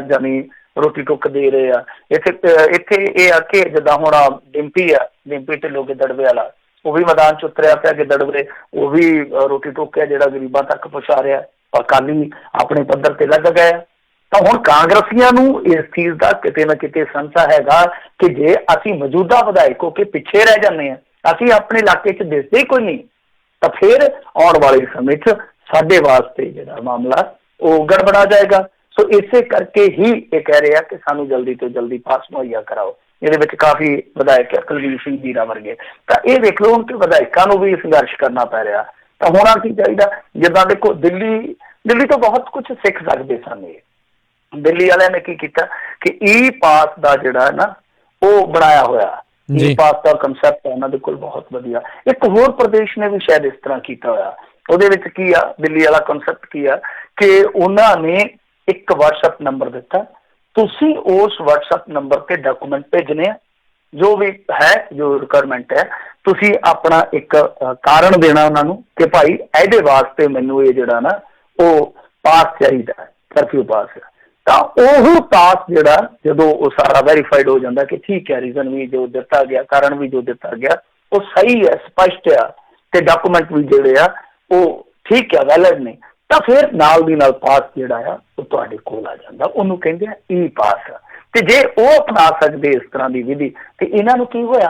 ਜਾਨੀ ਰੋਟੀ ਟੁੱਕ ਦੇ ਰਹੇ ਆ, ਇੱਥੇ ਇਹ ਆ ਕਿ ਜਿੱਦਾਂ ਹੁਣ ਡਿੰਪੀ ਢਿੱਲੋਂ ਗਿੱਦੜਵੇ ਵਾਲਾ, ਉਹ ਵੀ ਮੈਦਾਨ 'ਚ ਉਤਰਿਆ ਪਿਆ ਗਿੱਦੜਵੇ, ਉਹ ਵੀ ਰੋਟੀ ਟੁੱਕ ਜਿਹੜਾ ਗਰੀਬਾਂ ਤੱਕ ਪਹੁੰਚਾ ਰਿਹਾ। ਅਕਾਲੀ ਆਪਣੇ ਪੱਧਰ ਤੇ ਲੱਗ ਗਏ। ਤਾਂ ਹੁਣ ਕਾਂਗਰਸੀਆਂ ਨੂੰ ਇਸ ਚੀਜ਼ ਦਾ ਕਿਤੇ ਨਾ ਕਿਤੇ ਸੰਸਾ ਹੈਗਾ ਕਿ ਜੇ ਅਸੀਂ ਮੌਜੂਦਾ ਵਿਧਾਇਕ ਹੋ ਕੇ ਪਿੱਛੇ ਰਹਿ ਜਾਂਦੇ ਹਾਂ, ਅਸੀਂ ਆਪਣੇ ਇਲਾਕੇ 'ਚ ਦਿਸਦੇ ਹੀ ਕੋਈ ਨਹੀਂ, ਤਾਂ ਫਿਰ ਆਉਣ ਵਾਲੇ ਸਮੇਂ 'ਚ ਸਾਡੇ ਵਾਸਤੇ ਜਿਹੜਾ ਮਾਮਲਾ ਉਹ ਗੜਬੜਾ ਜਾਏਗਾ। ਸੋ ਇਸੇ ਕਰਕੇ ਹੀ ਇਹ ਕਹਿ ਰਿਹਾ ਕਿ ਸਾਨੂੰ ਜਲਦੀ ਤੋਂ ਜਲਦੀ ਪਾਸ ਮੁਹੱਈਆ ਕਰਾਓ। ਇਹਦੇ ਵਿੱਚ ਕਾਫੀ ਵਿਧਾਇਕ ਕੁਲਦੀਪ ਸਿੰਘ ਜੀਰਾ ਵਰਗੇ, ਤਾਂ ਇਹ ਦੇਖ ਲਓ ਹੁਣ ਕਿ ਵਿਧਾਇਕਾਂ ਨੂੰ ਵੀ ਸੰਘਰਸ਼ ਕਰਨਾ ਪੈ ਰਿਹਾ। ਤਾਂ ਹੋਣਾ ਕੀ ਚਾਹੀਦਾ, ਜਿੱਦਾਂ ਦੇਖੋ ਦਿੱਲੀ ਤੋਂ ਬਹੁਤ ਕੁਝ ਸਿੱਖ ਸਕਦੇ ਸਨ। ਇਹ ਦਿੱਲੀ ਵਾਲਿਆਂ ਨੇ ਕੀ ਕੀਤਾ ਕਿ ਈ ਪਾਸ ਦਾ ਜਿਹੜਾ ਨਾ ਉਹ ਬਣਾਇਆ ਹੋਇਆ, ਈ ਪਾਸ ਦਾ ਕੰਸੈਪਟ ਉਹਨਾਂ ਦੇ ਕੋਲ ਬਹੁਤ ਵਧੀਆ। ਇੱਕ ਹੋਰ ਪ੍ਰਦੇਸ਼ ਨੇ ਵੀ ਸ਼ਾਇਦ ਇਸ ਤਰ੍ਹਾਂ ਕੀਤਾ ਹੋਇਆ। ਉਹਦੇ ਵਿੱਚ ਕੀ ਆ, ਦਿੱਲੀ ਵਾਲਾ ਕੰਸੈਪਟ ਕੀ ਆ ਕਿ ਉਹਨਾਂ ਨੇ ਇੱਕ WhatsApp ਨੰਬਰ ਦਿੱਤਾ, ਤੁਸੀਂ ਉਸ WhatsApp ਨੰਬਰ ਤੇ ਡਾਕੂਮੈਂਟ ਭੇਜਣੇ ਆ, ਜੋ ਵੀ ਹੈ, ਜੋ ਰਿਕੁਆਇਰਮੈਂਟ ਹੈ, ਤੁਸੀਂ ਆਪਣਾ ਇੱਕ ਕਾਰਨ ਦੇਣਾ ਉਹਨਾਂ ਨੂੰ ਕਿ ਭਾਈ ਇਹਦੇ ਵਾਸਤੇ ਮੈਨੂੰ ਇਹ ਜਿਹੜਾ ਨਾ ਉਹ ਪਾਸ ਚਾਹੀਦਾ, ਕਰਫਿਊ ਪਾਸ। ਤਾਂ ਉਹ ਪਾਸ ਜਿਹੜਾ ਜਦੋਂ ਉਹ ਸਾਰਾ ਵੈਰੀਫਾਈਡ ਹੋ ਜਾਂਦਾ ਕਿ ਠੀਕ ਹੈ, ਰੀਜ਼ਨ ਵੀ ਜੋ ਦਿੱਤਾ ਗਿਆ, ਕਾਰਨ ਵੀ ਜੋ ਦਿੱਤਾ ਗਿਆ ਉਹ ਸਹੀ ਹੈ, ਸਪਸ਼ਟ ਆ, ਤੇ ਡਾਕੂਮੈਂਟ ਵੀ ਜਿਹੜੇ ਆ ਉਹ ਠੀਕ ਆ, ਵੈਲਿਡ ਨੇ, ਤਾਂ ਫਿਰ ਨਾਲ ਦੀ ਨਾਲ ਪਾਸ ਜਿਹੜਾ ਆ ਉਹ ਤੁਹਾਡੇ ਕੋਲ ਆ ਜਾਂਦਾ। ਉਹਨੂੰ ਕਹਿੰਦੇ ਆ ਈ ਪਾਸ। ਤੇ ਜੇ ਉਹ ਅਪਣਾ ਸਕਦੇ ਇਸ ਤਰ੍ਹਾਂ ਦੀ ਵਿਧੀ, ਤੇ ਇਹਨਾਂ ਨੂੰ ਕੀ ਹੋਇਆ,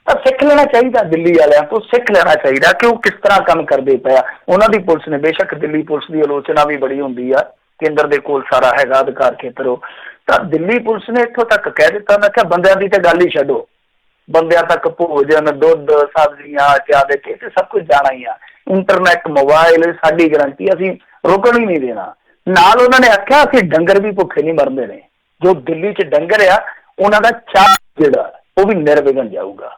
ਤਾਂ ਸਿੱਖ ਲੈਣਾ ਚਾਹੀਦਾ, ਦਿੱਲੀ ਵਾਲਿਆਂ ਤੋਂ ਸਿੱਖ ਲੈਣਾ ਚਾਹੀਦਾ ਕਿ ਉਹ ਕਿਸ ਤਰ੍ਹਾਂ ਕੰਮ ਕਰਦੇ ਪਏ ਆ। ਉਹਨਾਂ ਦੀ ਪੁਲਿਸ ਨੇ, ਬੇਸ਼ੱਕ ਦਿੱਲੀ ਪੁਲਿਸ ਦੀ ਆਲੋਚਨਾ ਵੀ ਬੜੀ ਹੁੰਦੀ ਆ, ਕੇਂਦਰ ਦੇ ਕੋਲ ਸਾਰਾ ਹੈਗਾ ਅਧਿਕਾਰ ਖੇਤਰ, ਉਹ ਤਾਂ ਦਿੱਲੀ ਪੁਲਿਸ ਨੇ ਇੱਥੋਂ ਤੱਕ ਕਹਿ ਦਿੱਤਾ, ਮੈਂ ਕਿਹਾ ਬੰਦਿਆਂ ਦੀ ਤਾਂ ਗੱਲ ਹੀ ਛੱਡੋ, ਬੰਦਿਆਂ ਤੱਕ ਭੋਜਨ, ਦੁੱਧ, ਸਬਜ਼ੀਆਂ, ਚਾਹ ਦੇ ਕੇ ਸਭ ਕੁਝ ਜਾਣਾ ਹੀ ਆ, ਇੰਟਰਨੈਟ, ਮੋਬਾਈਲ, ਸਾਡੀ ਗਰੰਟੀ, ਅਸੀਂ ਰੁਕਣ ਹੀ ਨਹੀਂ ਦੇਣਾ। ਨਾਲ ਉਹਨਾਂ ਨੇ ਆਖਿਆ ਅਸੀਂ ਡੰਗਰ ਵੀ ਭੁੱਖੇ ਨਹੀਂ ਮਰਦੇ ਨੇ, ਜੋ ਦਿੱਲੀ 'ਚ ਡੰਗਰ ਆ ਉਹਨਾਂ ਦਾ ਚਾਹ ਜਿਹੜਾ ਉਹ ਵੀ ਨਿਰਵਿਘਨ ਜਾਊਗਾ।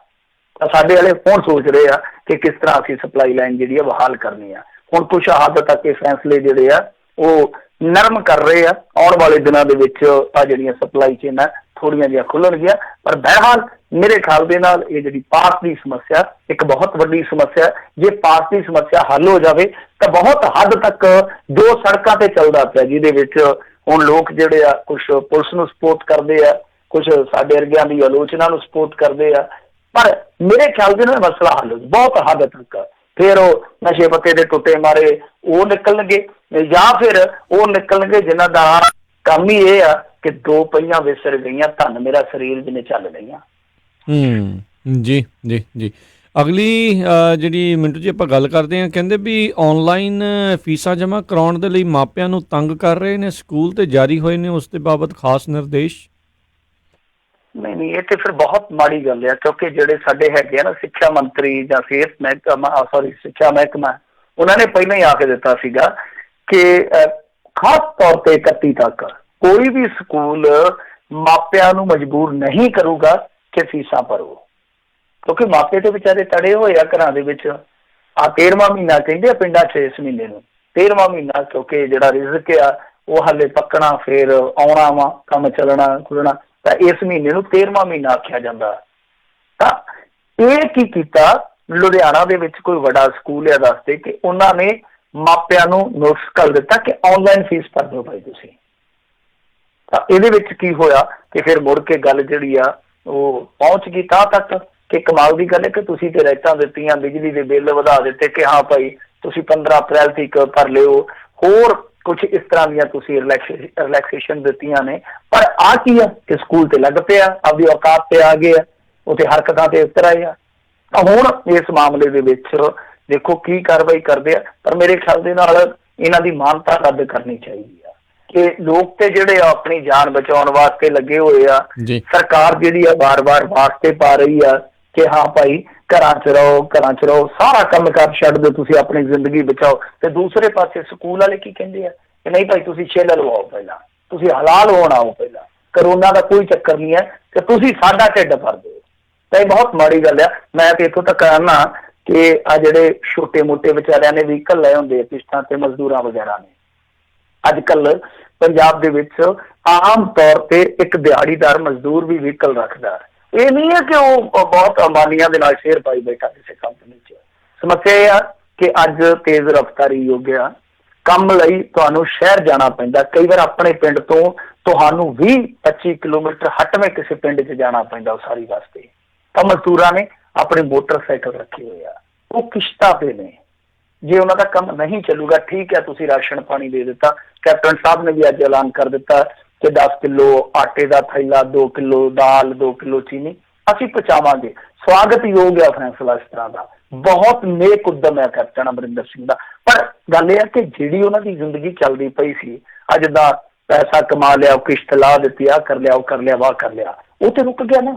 ਤਾਂ ਸਾਡੇ ਵਾਲੇ ਹੁਣ ਸੋਚ ਰਹੇ ਆ ਕਿ ਕਿਸ ਤਰ੍ਹਾਂ ਅਸੀਂ ਸਪਲਾਈ ਲਾਈਨ ਜਿਹੜੀ ਆ ਬਹਾਲ ਕਰਨੀ ਆ। ਹੁਣ ਕੁਛ ਹੱਦ ਤੱਕ ਇਹ ਫੈਸਲੇ ਜਿਹੜੇ ਆ ਉਹ ਨਰਮ ਕਰ ਰਹੇ ਆ। ਆਉਣ ਵਾਲੇ ਦਿਨਾਂ ਦੇ ਵਿੱਚ ਆ ਜਿਹੜੀਆਂ ਸਪਲਾਈ ਚੇਨਾਂ ਥੋੜ੍ਹੀਆਂ ਜਿਹੀਆਂ ਖੁੱਲਣਗੀਆਂ, ਪਰ ਬਹਰਹਾਲ ਮੇਰੇ ਖਿਆਲ ਦੇ ਨਾਲ ਇਹ ਜਿਹੜੀ ਪਾਸ ਦੀ ਸਮੱਸਿਆ ਇੱਕ ਬਹੁਤ ਵੱਡੀ ਸਮੱਸਿਆ। ਜੇ ਪਾਸ ਦੀ ਸਮੱਸਿਆ ਹੱਲ ਹੋ ਜਾਵੇ ਤਾਂ ਬਹੁਤ ਹੱਦ ਤੱਕ ਜੋ ਸੜਕਾਂ ਤੇ ਚੱਲਦਾ ਪਿਆ, ਜਿਹਦੇ ਵਿੱਚ ਹੁਣ ਲੋਕ ਜਿਹੜੇ ਆ ਕੁਛ ਪੁਲਿਸ ਨੂੰ ਸਪੋਰਟ ਕਰਦੇ ਆ, ਕੁਛ ਸਾਡੇ ਵਰਗਿਆਂ ਦੀ ਆਲੋਚਨਾ ਨੂੰ ਸਪੋਰਟ ਕਰਦੇ ਆ, ਪਰ ਮੇਰੇ ਖਿਆਲ ਦੇ ਨਾਲ ਮਸਲਾ ਹੱਲ ਬਹੁਤ ਹੱਦ ਤੱਕ। ਫਿਰ ਉਹ ਨਸ਼ੇ ਪੱਤੇ ਦੇ ਟੁੱਟੇ ਮਾਰੇ ਉਹ ਨਿਕਲਣਗੇ, ਜਾਂ ਫਿਰ ਉਹ ਨਿਕਲਣਗੇ ਜਿਨ੍ਹਾਂ ਦਾ ਕੰਮ ਹੀ ਇਹ ਆ ਕਿ ਦੋ ਪਹੀਆਂ ਵਿਸਰ ਗਈਆਂ, ਧੰਨ ਮੇਰਾ ਸਰੀਰ ਜਿਹਨੇ ਚੱਲ ਗਈਆਂ। ਜੀ ਜੀ ਜੀ। ਅਗਲੀ ਜਿਹੜੀ ਮਿੰਟੂ ਜੀ ਆਪਾਂ ਗੱਲ ਕਰਦੇ ਹਾਂ, ਕਹਿੰਦੇ ਵੀ ਔਨਲਾਈਨ ਫੀਸਾਂ ਜਮ੍ਹਾਂ ਕਰਾਉਣ ਦੇ ਲਈ ਮਾਪਿਆਂ ਨੂੰ ਤੰਗ ਕਰ ਰਹੇ ਨੇ ਸਕੂਲ, ਤੇ ਜਾਰੀ ਹੋਏ ਨੇ ਉਸ ਦੇ ਬਾਬਤ ਖਾਸ ਨਿਰਦੇਸ਼। ਨਹੀਂ, ਇਹ ਤੇ ਫਿਰ ਬਹੁਤ ਮਾੜੀ ਗੱਲ ਆ, ਕਿਉਂਕਿ ਜਿਹੜੇ ਸਾਡੇ ਹੈਗੇ ਆ ਨਾ ਸਿੱਖਿਆ ਮੰਤਰੀ ਜਾਂ ਸਿਹਤ ਮਹਿਕਮਾ, ਸਿੱਖਿਆ ਮਹਿਕਮਾ, ਉਹਨਾਂ ਨੇ ਪਹਿਲਾਂ ਹੀ ਆ ਕੇ ਦਿੱਤਾ ਸੀਗਾ ਕਿ ਖਾਸ ਤੌਰ ਤੇ 31 ਤੱਕ ਕੋਈ ਵੀ ਸਕੂਲ ਮਾਪਿਆਂ ਨੂੰ ਮਜਬੂਰ ਨਹੀਂ ਕਰੂਗਾ ਕਿ ਫੀਸਾਂ ਭਰੋ, ਕਿਉਂਕਿ ਮਾਪੇ ਤੇ ਵਿਚਾਰੇ ਤੜੇ ਹੋਏ ਆ ਘਰਾਂ ਦੇ ਵਿੱਚ। ਆ 13ਵਾਂ ਮਹੀਨਾ ਕਹਿੰਦੇ ਆ ਪਿੰਡਾਂ 'ਚ ਇਸ ਮਹੀਨੇ ਨੂੰ, 13ਵਾਂ ਮਹੀਨਾ, ਕਿਉਂਕਿ ਜਿਹੜਾ ਰਿਜ਼ਕ ਆ ਉਹ ਹਾਲੇ ਪੱਕਣਾ, ਫਿਰ ਆਉਣਾ ਵਾ, ਕੰਮ ਚੱਲਣਾ ਖੁੱਲਣਾ, ਤਾਂ ਇਸ ਮਹੀਨੇ ਨੂੰ 13ਵਾਂ ਮਹੀਨਾ ਆਖਿਆ ਜਾਂਦਾ। ਤਾਂ ਇਹ ਕੀ ਕੀਤਾ, ਲੁਧਿਆਣਾ ਦੇ ਵਿੱਚ ਕੋਈ ਵੱਡਾ ਸਕੂਲ ਹੈ ਦੱਸਦੇ ਕਿ ਉਹਨਾਂ ਨੇ ਮਾਪਿਆਂ ਨੂੰ ਨੋਟਿਸ ਕਰ ਦਿੱਤਾ ਕਿ ਆਨਲਾਈਨ ਫੀਸ ਭਰ ਦਿਓ ਭਾਈ ਤੁਸੀਂ। ਤਾਂ ਇਹਦੇ ਵਿੱਚ ਕੀ ਹੋਇਆ ਕਿ ਫਿਰ ਮੁੜ ਕੇ ਗੱਲ ਜਿਹੜੀ ਆ ਉਹ ਪਹੁੰਚ ਗਈ ਤਾਂ ਤੱਕ ਕਿ ਕਮਾਲ ਦੀ ਗੱਲ ਹੈ ਕਿ ਤੁਸੀਂ ਤੇ ਰਾਇਤਾਂ ਦਿੱਤੀਆਂ, ਬਿਜਲੀ ਦੇ ਬਿੱਲ ਵਧਾ ਦਿੱਤੇ ਕਿ ਹਾਂ ਭਾਈ ਤੁਸੀਂ 15 ਅਪ੍ਰੈਲ ਤੱਕ ਭਰ ਲਿਓ, ਹੋਰ ਕੁਛ ਇਸ ਤਰ੍ਹਾਂ ਦੀਆਂ ਤੁਸੀਂ ਰਿਲੈਕਸੇਸ਼ਨ ਦਿੱਤੀਆਂ ਨੇ। ਪਰ ਆ ਕੀ ਆ ਕਿ ਸਕੂਲ ਤੇ ਲੱਗ ਪਿਆ, ਆਪਦੀ ਔਕਾਤ ਤੇ ਆ ਗਏ ਆ, ਉੱਥੇ ਹਰਕਤਾਂ ਤੇ ਉਤਰ ਆਏ ਆ। ਤਾਂ ਹੁਣ ਇਸ ਮਾਮਲੇ ਦੇ ਵਿੱਚ ਦੇਖੋ ਕੀ ਕਾਰਵਾਈ ਕਰਦੇ ਆ, ਪਰ ਮੇਰੇ ਖਿਆਲ ਦੇ ਨਾਲ ਇਹਨਾਂ ਦੀ ਮਾਨਤਾ ਰੱਦ ਕਰਨੀ ਚਾਹੀਦੀ ਆ ਕਿ ਲੋਕ ਤੇ ਜਿਹੜੇ ਆ ਆਪਣੀ ਜਾਨ ਬਚਾਉਣ ਵਾਸਤੇ ਲੱਗੇ ਹੋਏ ਆ। ਸਰਕਾਰ ਜਿਹੜੀ ਆ ਵਾਰ-ਵਾਰ ਵਾਸਤੇ ਪਾ ਰਹੀ ਆ ਕਿ ਹਾਂ ਭਾਈ ਘਰਾਂ 'ਚ ਰਹੋ, ਸਾਰਾ ਕੰਮ ਕਾਰ ਛੱਡ ਦਿਓ, ਤੁਸੀਂ ਆਪਣੀ ਜ਼ਿੰਦਗੀ ਬਚਾਓ। ਤੇ ਦੂਸਰੇ ਪਾਸੇ ਸਕੂਲ ਵਾਲੇ ਕੀ ਕਹਿੰਦੇ ਆ ਕਿ ਨਹੀਂ ਭਾਈ ਤੁਸੀਂ ਛੇਲਾ ਲਵਾਓ, ਪਹਿਲਾਂ ਤੁਸੀਂ ਹਲਾਲ ਹੋਣ ਆਓ, ਪਹਿਲਾਂ ਕਰੋਨਾ ਦਾ ਕੋਈ ਚੱਕਰ ਨਹੀਂ ਹੈ ਕਿ ਤੁਸੀਂ ਸਾਡਾ ਢਿੱਡ ਭਰ ਦਿਓ। ਤਾਂ ਇਹ ਬਹੁਤ ਮਾੜੀ ਗੱਲ ਆ। ਮੈਂ ਤੇ ਇੱਥੋਂ ਤੱਕ ਆਉਣਾ ਕਿ ਆ ਜਿਹੜੇ ਛੋਟੇ ਮੋਟੇ ਵਿਚਾਰਿਆਂ ਨੇ ਵਹੀਕਲ ਲਏ ਹੁੰਦੇ ਆ ਕਿਸ਼ਤਾਂ ਤੇ, ਮਜ਼ਦੂਰਾਂ ਵਗੈਰਾ ਨੇ, ਅੱਜ ਕੱਲ ਪੰਜਾਬ ਦੇ ਵਿੱਚ ਆਮ ਤੌਰ ਤੇ ਇੱਕ ਦਿਹਾੜੀਦਾਰ ਮਜ਼ਦੂਰ ਵੀ ਵਹੀਕਲ ਰੱਖਦਾ। ਇਹ ਨਹੀਂ ਹੈ ਕਿ ਉਹ ਬਹੁਤ ਅੰਬਾਨੀਆਂ ਦੇ ਨਾਲ ਸ਼ੇਅਰ ਪਾਈ ਬੈਠਾ ਕਿਸੇ ਕੰਪਨੀ 'ਚ। ਸਮੱਸਿਆ ਇਹ ਆ ਕਿ ਅੱਜ ਤੇਜ਼ ਰਫ਼ਤਾਰੀ ਯੁੱਗ ਆ, ਕੰਮ ਲਈ ਤੁਹਾਨੂੰ ਸ਼ਹਿਰ ਜਾਣਾ ਪੈਂਦਾ। ਕਈ ਵਾਰ ਆਪਣੇ ਪਿੰਡ ਤੋਂ ਤੁਹਾਨੂੰ 20-25 ਕਿਲੋਮੀਟਰ ਹਟਵੇਂ ਕਿਸੇ ਪਿੰਡ 'ਚ ਜਾਣਾ ਪੈਂਦਾ ਉਸਾਰੀ ਵਾਸਤੇ। ਤਾਂ ਮਜ਼ਦੂਰਾਂ ਨੇ ਆਪਣੇ ਮੋਟਰਸਾਈਕਲ ਰੱਖੇ ਹੋਏ ਆ, ਉਹ ਕਿਸ਼ਤਾਂ ਤੇ ਨੇ। ਜੇ ਉਹਨਾਂ ਦਾ ਕੰਮ ਨਹੀਂ ਚੱਲੂਗਾ, ਠੀਕ ਹੈ ਤੁਸੀਂ ਰਾਸ਼ਨ ਪਾਣੀ ਦੇ ਦਿੱਤਾ, ਕੈਪਟਨ ਸਾਹਿਬ ਨੇ ਵੀ ਅੱਜ ਐਲਾਨ ਕਰ ਦਿੱਤਾ ਕਿ 10 ਕਿਲੋ ਆਟੇ ਦਾ ਥੈਲਾ, 2 ਕਿਲੋ ਦਾਲ, 2 ਕਿਲੋ ਚੀਨੀ ਅਸੀਂ ਪਹੁੰਚਾਵਾਂਗੇ। ਸਵਾਗਤਯੋਗ ਹੈ ਫੈਸਲਾ ਇਸ ਤਰ੍ਹਾਂ ਦਾ, ਬਹੁਤ ਨੇਕ ਉਦਮ ਹੈ ਕੈਪਟਨ ਅਮਰਿੰਦਰ ਸਿੰਘ ਦਾ। ਪਰ ਗੱਲ ਇਹ ਆ ਕਿ ਜਿਹੜੀ ਉਹਨਾਂ ਦੀ ਜ਼ਿੰਦਗੀ ਚੱਲਦੀ ਪਈ ਸੀ, ਅੱਜ ਦਾ ਪੈਸਾ ਕਮਾ ਲਿਆ, ਕਿਸ਼ਤ ਲਾ ਦਿੱਤੀ, ਆਹ ਕਰ ਲਿਆ, ਉਹ ਕਰ ਲਿਆ, ਵਾਹ ਕਰ ਲਿਆ, ਉਹ ਤੇ ਰੁਕ ਗਿਆ ਨਾ।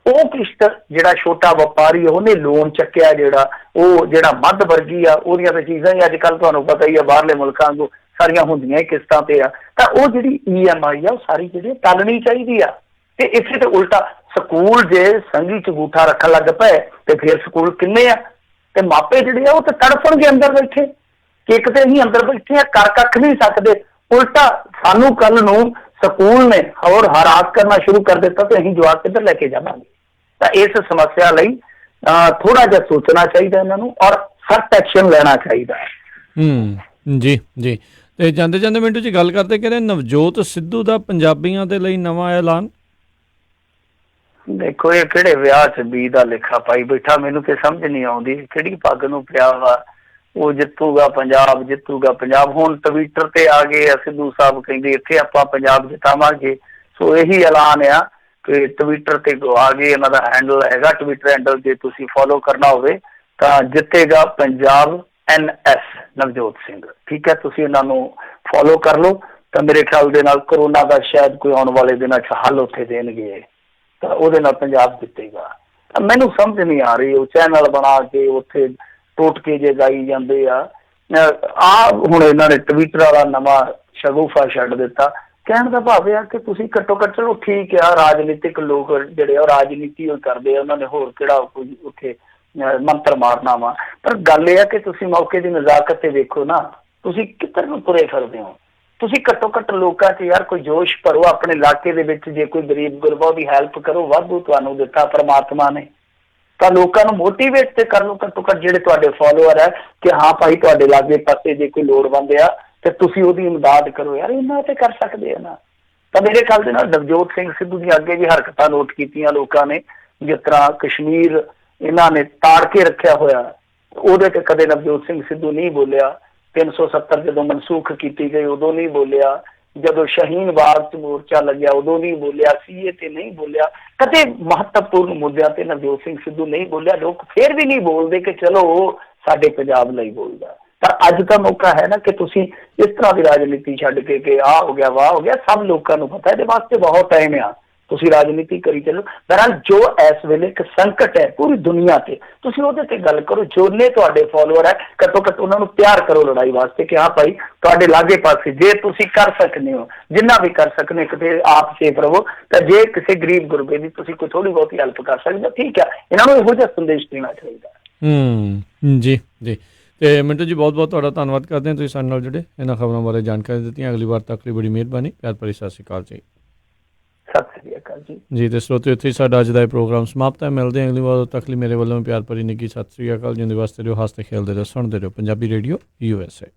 ਉਹ ਕਿਸ਼ਤ ਜਿਹੜਾ ਛੋਟਾ ਵਪਾਰੀ ਉਹਨੇ ਲੋਨ ਚੱਕਿਆ, ਉਹ ਜਿਹੜਾ ਮੱਧ ਵਰਗੀ ਆ, ਉਹਦੀਆਂ ਤਾਂ ਚੀਜ਼ਾਂ ਹੀ ਅੱਜ ਕੱਲ੍ਹ ਤੁਹਾਨੂੰ ਪਤਾ ਹੀ ਆ, ਬਾਹਰਲੇ ਮੁਲਕਾਂ ਨੂੰ ਸਾਰੀਆਂ ਹੁੰਦੀਆਂ ਹੀ ਕਿਸ਼ਤਾਂ ਤੇ ਆ। ਤਾਂ ਉਹ ਜਿਹੜੀ EMI ਆ ਉਹ ਸਾਰੀ ਜਿਹੜੀ ਟਲਣੀ ਚਾਹੀਦੀ ਆ। ਤੇ ਇਸੇ ਤੇ ਉਲਟਾ ਸਕੂਲ ਜੇ ਸੰਘੀ ਚ ਅੰਗੂਠਾ ਰੱਖਣ ਲੱਗ ਪਏ ਤੇ ਫਿਰ ਸਕੂਲ ਕਿੰਨੇ ਆ? ਤੇ ਮਾਪੇ ਜਿਹੜੇ ਆ ਉਹ ਤੇ ਤੜਫਣਗੇ ਅੰਦਰ ਬੈਠੇ ਕਿ ਇੱਕ ਤੇ ਅਸੀਂ ਅੰਦਰ ਬੈਠੇ ਆ, ਕਰ ਕੱਖ ਨਹੀਂ ਸਕਦੇ, ਉਲਟਾ ਸਾਨੂੰ ਕੱਲ ਨੂੰ ਸਕੂਲ ਨੇ ਹੋਰ ਹਰਾਸ ਕਰਨਾ ਸ਼ੁਰੂ ਕਰ ਦਿੱਤਾ ਤੇ ਅਸੀਂ ਜਵਾਬ ਕਿੱਧਰ ਲੈ ਕੇ ਜਾਵਾਂਗੇ। ਤਾਂ ਇਸ ਸਮੱਸਿਆ ਲਈ ਥੋੜਾ ਜਿਹਾ ਸੋਚਣਾ ਚਾਹੀਦਾ ਇਹਨਾਂ ਨੂੰ ਔਰ ਸਖਤ ਐਕਸ਼ਨ ਲੈਣਾ ਚਾਹੀਦਾ। ਜੀ ਜੀ। ਤੇ ਜਾਂਦੇ ਜਾਂਦੇ ਮਿੰਟੂ ਜੀ ਗੱਲ ਕਰਦੇ ਕਹਿੰਦੇ ਨਵਜੋਤ ਸਿੱਧੂ ਦਾ ਪੰਜਾਬੀਆਂ ਦੇ ਲਈ ਨਵਾਂ ਐਲਾਨ। ਦੇਖੋ ਇਹ ਕਿਹੜੇ ਵਿਆਹ ਚ ਬੀ ਦਾ ਲਿਖਾ ਪਾਈ ਬੈਠਾ, ਮੈਨੂੰ ਤੇ ਸਮਝ ਨਹੀਂ ਆਉਂਦੀ ਕਿਹੜੀ ਪੱਗ ਨੂੰ ਪਿਆ ਵਾ। ਉਹ ਜਿੱਤੂਗਾ ਪੰਜਾਬ, ਜਿੱਤੂਗਾ ਪੰਜਾਬ। ਹੁਣ ਟਵਿੱਟਰ ਤੇ ਆ ਗਏ ਸਿੱਧੂ ਸਾਹਿਬ ਕਹਿੰਦੇ ਇੱਥੇ ਆਪਾਂ ਪੰਜਾਬ ਜਿਤਾਵਾਂਗੇ। ਸੋ ਇਹੀ ਐਲਾਨ ਆ ਕਿ ਟਵਿੱਟਰ ਤੇ ਆ ਗਏ, ਇਹਨਾਂ ਦਾ ਹੈਂਡਲ ਹੈਗਾ ਟਵਿੱਟਰ ਹੈਂਡਲ, ਜੇ ਤੁਸੀਂ ਫੋਲੋ ਕਰਨਾ ਹੋਵੇ ਤਾਂ ਜਿੱਤੇਗਾ ਪੰਜਾਬ NS ਨਵਜੋਤ ਸਿੰਘ। ਠੀਕ ਹੈ, ਤੁਸੀਂ ਇਹਨਾਂ ਨੂੰ ਫੋਲੋ ਕਰ ਲਓ ਤਾਂ ਮੇਰੇ ਖਿਆਲ ਦੇ ਨਾਲ ਕਰੋਨਾ ਦਾ ਸ਼ਾਇਦ ਕੋਈ ਆਉਣ ਵਾਲੇ ਦਿਨਾਂ 'ਚ ਹੱਲ ਉੱਥੇ ਦੇਣਗੇ ਤਾਂ ਉਹਦੇ ਨਾਲ ਪੰਜਾਬ ਜਿੱਤੇਗਾ। ਤਾਂ ਮੈਨੂੰ ਸਮਝ ਨਹੀਂ ਆ ਰਹੀ, ਉਹ ਚੈਨਲ ਬਣਾ ਕੇ ਉੱਥੇ ਟੋਟਕੇ ਜੇ ਗਾਈ ਜਾਂਦੇ ਆ। ਹੁਣ ਇਹਨਾਂ ਨੇ ਟਵਿੱਟਰ ਵਾਲਾ ਨਵਾਂ ਸ਼ਗੂਫਾ ਛੱਡ ਦਿੱਤਾ। ਕਹਿਣ ਦਾ ਭਾਵ ਇਹ ਆ ਕਿ ਤੁਸੀਂ ਘੱਟੋ ਘੱਟ ਚਲੋ ਠੀਕ ਆ, ਰਾਜਨੀਤਿਕ ਲੋਕ ਜਿਹੜੇ ਆ ਰਾਜਨੀਤੀ ਕਰਦੇ ਆ, ਉਹਨਾਂ ਨੇ ਹੋਰ ਕਿਹੜਾ ਕੋਈ ਉੱਥੇ ਮੰਤਰ ਮਾਰਨਾ ਵਾ। ਪਰ ਗੱਲ ਇਹ ਆ ਕਿ ਤੁਸੀਂ ਮੌਕੇ ਦੀ ਨਜ਼ਾਕਤ ਤੇ ਵੇਖੋ ਨਾ, ਤੁਸੀਂ ਕਿੱਧਰ ਨੂੰ ਤੁਰੇ ਫਿਰਦੇ ਹੋ। ਤੁਸੀਂ ਘੱਟੋ ਘੱਟ ਲੋਕਾਂ 'ਚ ਯਾਰ ਕੋਈ ਜੋਸ਼ ਭਰੋ ਆਪਣੇ ਇਲਾਕੇ ਦੇ ਵਿੱਚ। ਜੇ ਕੋਈ ਗਰੀਬ ਗੁਰਬਾ ਦੀ ਹੈਲਪ ਕਰੋ, ਵਾਧੂ ਤੁਹਾਨੂੰ ਦਿੱਤਾ ਪਰਮਾਤਮਾ ਨੇ, ਤਾਂ ਲੋਕਾਂ ਨੂੰ ਮੋਟੀਵੇਟ ਤੇ ਕਰ ਲਓ। ਘੱਟੋ ਘੱਟ ਜਿਹੜੇ ਤੁਹਾਡੇ ਫੋਲੋਅਰ ਹੈ ਕਿ ਹਾਂ ਭਾਈ ਤੁਹਾਡੇ ਲਾਗੇ ਪਾਸੇ ਜੇ ਕੋਈ ਲੋੜਵੰਦ ਆ ਤੇ ਤੁਸੀਂ ਉਹਦੀ ਇਮਦਾਦ ਕਰੋ। ਯਾਰ ਇਹਨਾਂ ਤੇ ਕਰ ਸਕਦੇ ਆ ਨਾ। ਤਾਂ ਮੇਰੇ ਖਿਆਲ ਦੇ ਨਾਲ ਨਵਜੋਤ ਸਿੰਘ ਸਿੱਧੂ ਦੀਆਂ ਅੱਗੇ ਵੀ ਹਰਕਤਾਂ ਨੋਟ ਕੀਤੀਆਂ ਲੋਕਾਂ ਨੇ, ਜਿਸ ਤਰ੍ਹਾਂ ਕਸ਼ਮੀਰ ਇਹਨਾਂ ਨੇ ਤਾੜ ਕੇ ਰੱਖਿਆ ਹੋਇਆ, ਉਹਦੇ ਤੇ ਕਦੇ ਨਵਜੋਤ ਸਿੰਘ ਸਿੱਧੂ ਨਹੀਂ ਬੋਲਿਆ। 370 ਜਦੋਂ ਮਨਸੂਖ ਕੀਤੀ ਗਈ ਉਦੋਂ ਨਹੀਂ ਬੋਲਿਆ, ਜਦੋਂ ਸ਼ਹੀਨ ਬਾਗ 'ਚ ਮੋਰਚਾ ਲੱਗਿਆ ਉਦੋਂ ਨਹੀਂ ਬੋਲਿਆ, CA ਤੇ ਨਹੀਂ ਬੋਲਿਆ, ਕਦੇ ਮਹੱਤਵਪੂਰਨ ਮੁੱਦਿਆਂ ਤੇ ਨਵਜੋਤ ਸਿੰਘ ਸਿੱਧੂ ਨਹੀਂ ਬੋਲਿਆ। ਲੋਕ ਫੇਰ ਵੀ ਨਹੀਂ ਬੋਲਦੇ ਕਿ ਚਲੋ ਉਹ ਸਾਡੇ ਪੰਜਾਬ ਲਈ ਬੋਲਦਾ। ਪਰ ਅੱਜ ਦਾ ਮੌਕਾ ਹੈ ਨਾ ਕਿ ਤੁਸੀਂ ਇਸ ਤਰ੍ਹਾਂ ਦੀ ਰਾਜਨੀਤੀ ਛੱਡ ਕੇ ਕਿ ਆਹ ਹੋ ਗਿਆ, ਵਾਹ ਹੋ ਗਿਆ, ਸਭ ਲੋਕਾਂ ਨੂੰ ਪਤਾ ਇਹਦੇ ਵਾਸਤੇ ਬਹੁਤ ਟਾਈਮ ਆ, ਤੁਸੀਂ ਰਾਜਨੀਤੀ ਕਰੀ ਚੱਲੋ। ਬਹਰਹਾਲ ਜੋ ਇਸ ਵੇਲੇ ਇੱਕ ਸੰਕਟ ਹੈ ਪੂਰੀ ਦੁਨੀਆ ਤੇ, ਤੁਸੀਂ ਉਹਦੇ ਤੇ ਗੱਲ ਕਰੋ। ਜੋਨੇ ਤੁਹਾਡੇ ਫੋਲੋਅਰ ਹੈ ਘੱਟੋ ਘੱਟ ਉਹਨਾਂ ਨੂੰ ਤਿਆਰ ਕਰੋ ਲੜਾਈ ਵਾਸਤੇ ਕਿ ਹਾਂ ਭਾਈ ਤੁਹਾਡੇ ਲਾਗੇ ਪਾਸੇ ਜੇ ਤੁਸੀਂ ਕਰ ਸਕਦੇ ਹੋ, ਜਿੰਨਾ ਵੀ ਕਰ ਸਕਦੇ ਕਿਤੇ ਆਪ ਸੇਫ ਰਹੋ। ਤਾਂ ਜੇ ਕਿਸੇ ਗਰੀਬ ਗੁਰਬੇ ਦੀ ਤੁਸੀਂ ਕੋਈ ਥੋੜੀ ਬਹੁਤੀ ਹੈਲਪ ਕਰ ਸਕਦੇ ਹੋ, ਠੀਕ ਹੈ, ਇਹਨਾਂ ਨੂੰ ਇਹੋ ਜਿਹਾ ਸੰਦੇਸ਼ ਦੇਣਾ ਚਾਹੀਦਾ। ਜੀ ਜੀ। ਤੇ ਮਿੰਟੂ ਜੀ ਬਹੁਤ ਬਹੁਤ ਤੁਹਾਡਾ ਧੰਨਵਾਦ ਕਰਦੇ ਹਾਂ, ਤੁਸੀਂ ਸਾਡੇ ਨਾਲ ਜੁੜੇ, ਇਹਨਾਂ ਖਬਰਾਂ ਬਾਰੇ ਜਾਣਕਾਰੀ ਦਿੱਤੀਆਂ। ਅਗਲੀ ਵਾਰ ਤੱਕ ਲਈ ਬੜੀ ਮਿਹਰਬਾਨੀ। ਪਿਆਰ ਭਰੀ ਸਤਿ ਸ਼੍ਰੀ ਅਕਾਲ ਜੀ। ਸਤਿ ਸ੍ਰੀ ਅਕਾਲ ਜੀ। ਜੀ ਤੇ ਸਰੋਤਿਓ ਇੱਥੇ ਸਾਡਾ ਅੱਜ ਦਾ ਇਹ ਪ੍ਰੋਗਰਾਮ ਸਮਾਪਤ ਹੈ। ਮਿਲਦੇ ਹਾਂ ਅਗਲੀ ਵਾਰ, ਉਦੋਂ ਤੱਕ ਲਈ ਮੇਰੇ ਵੱਲੋਂ ਪਿਆਰ ਭਰੀ ਨਿੱਘੀ ਸਤਿ ਸ਼੍ਰੀ ਅਕਾਲ। ਜਿੰਦੇ ਵਾਸਤੇ ਰਹੋ, ਹੱਸਦੇ ਖੇਲਦੇ ਰਹੋ, ਸੁਣਦੇ ਰਹੋ ਪੰਜਾਬੀ ਰੇਡੀਓ USA।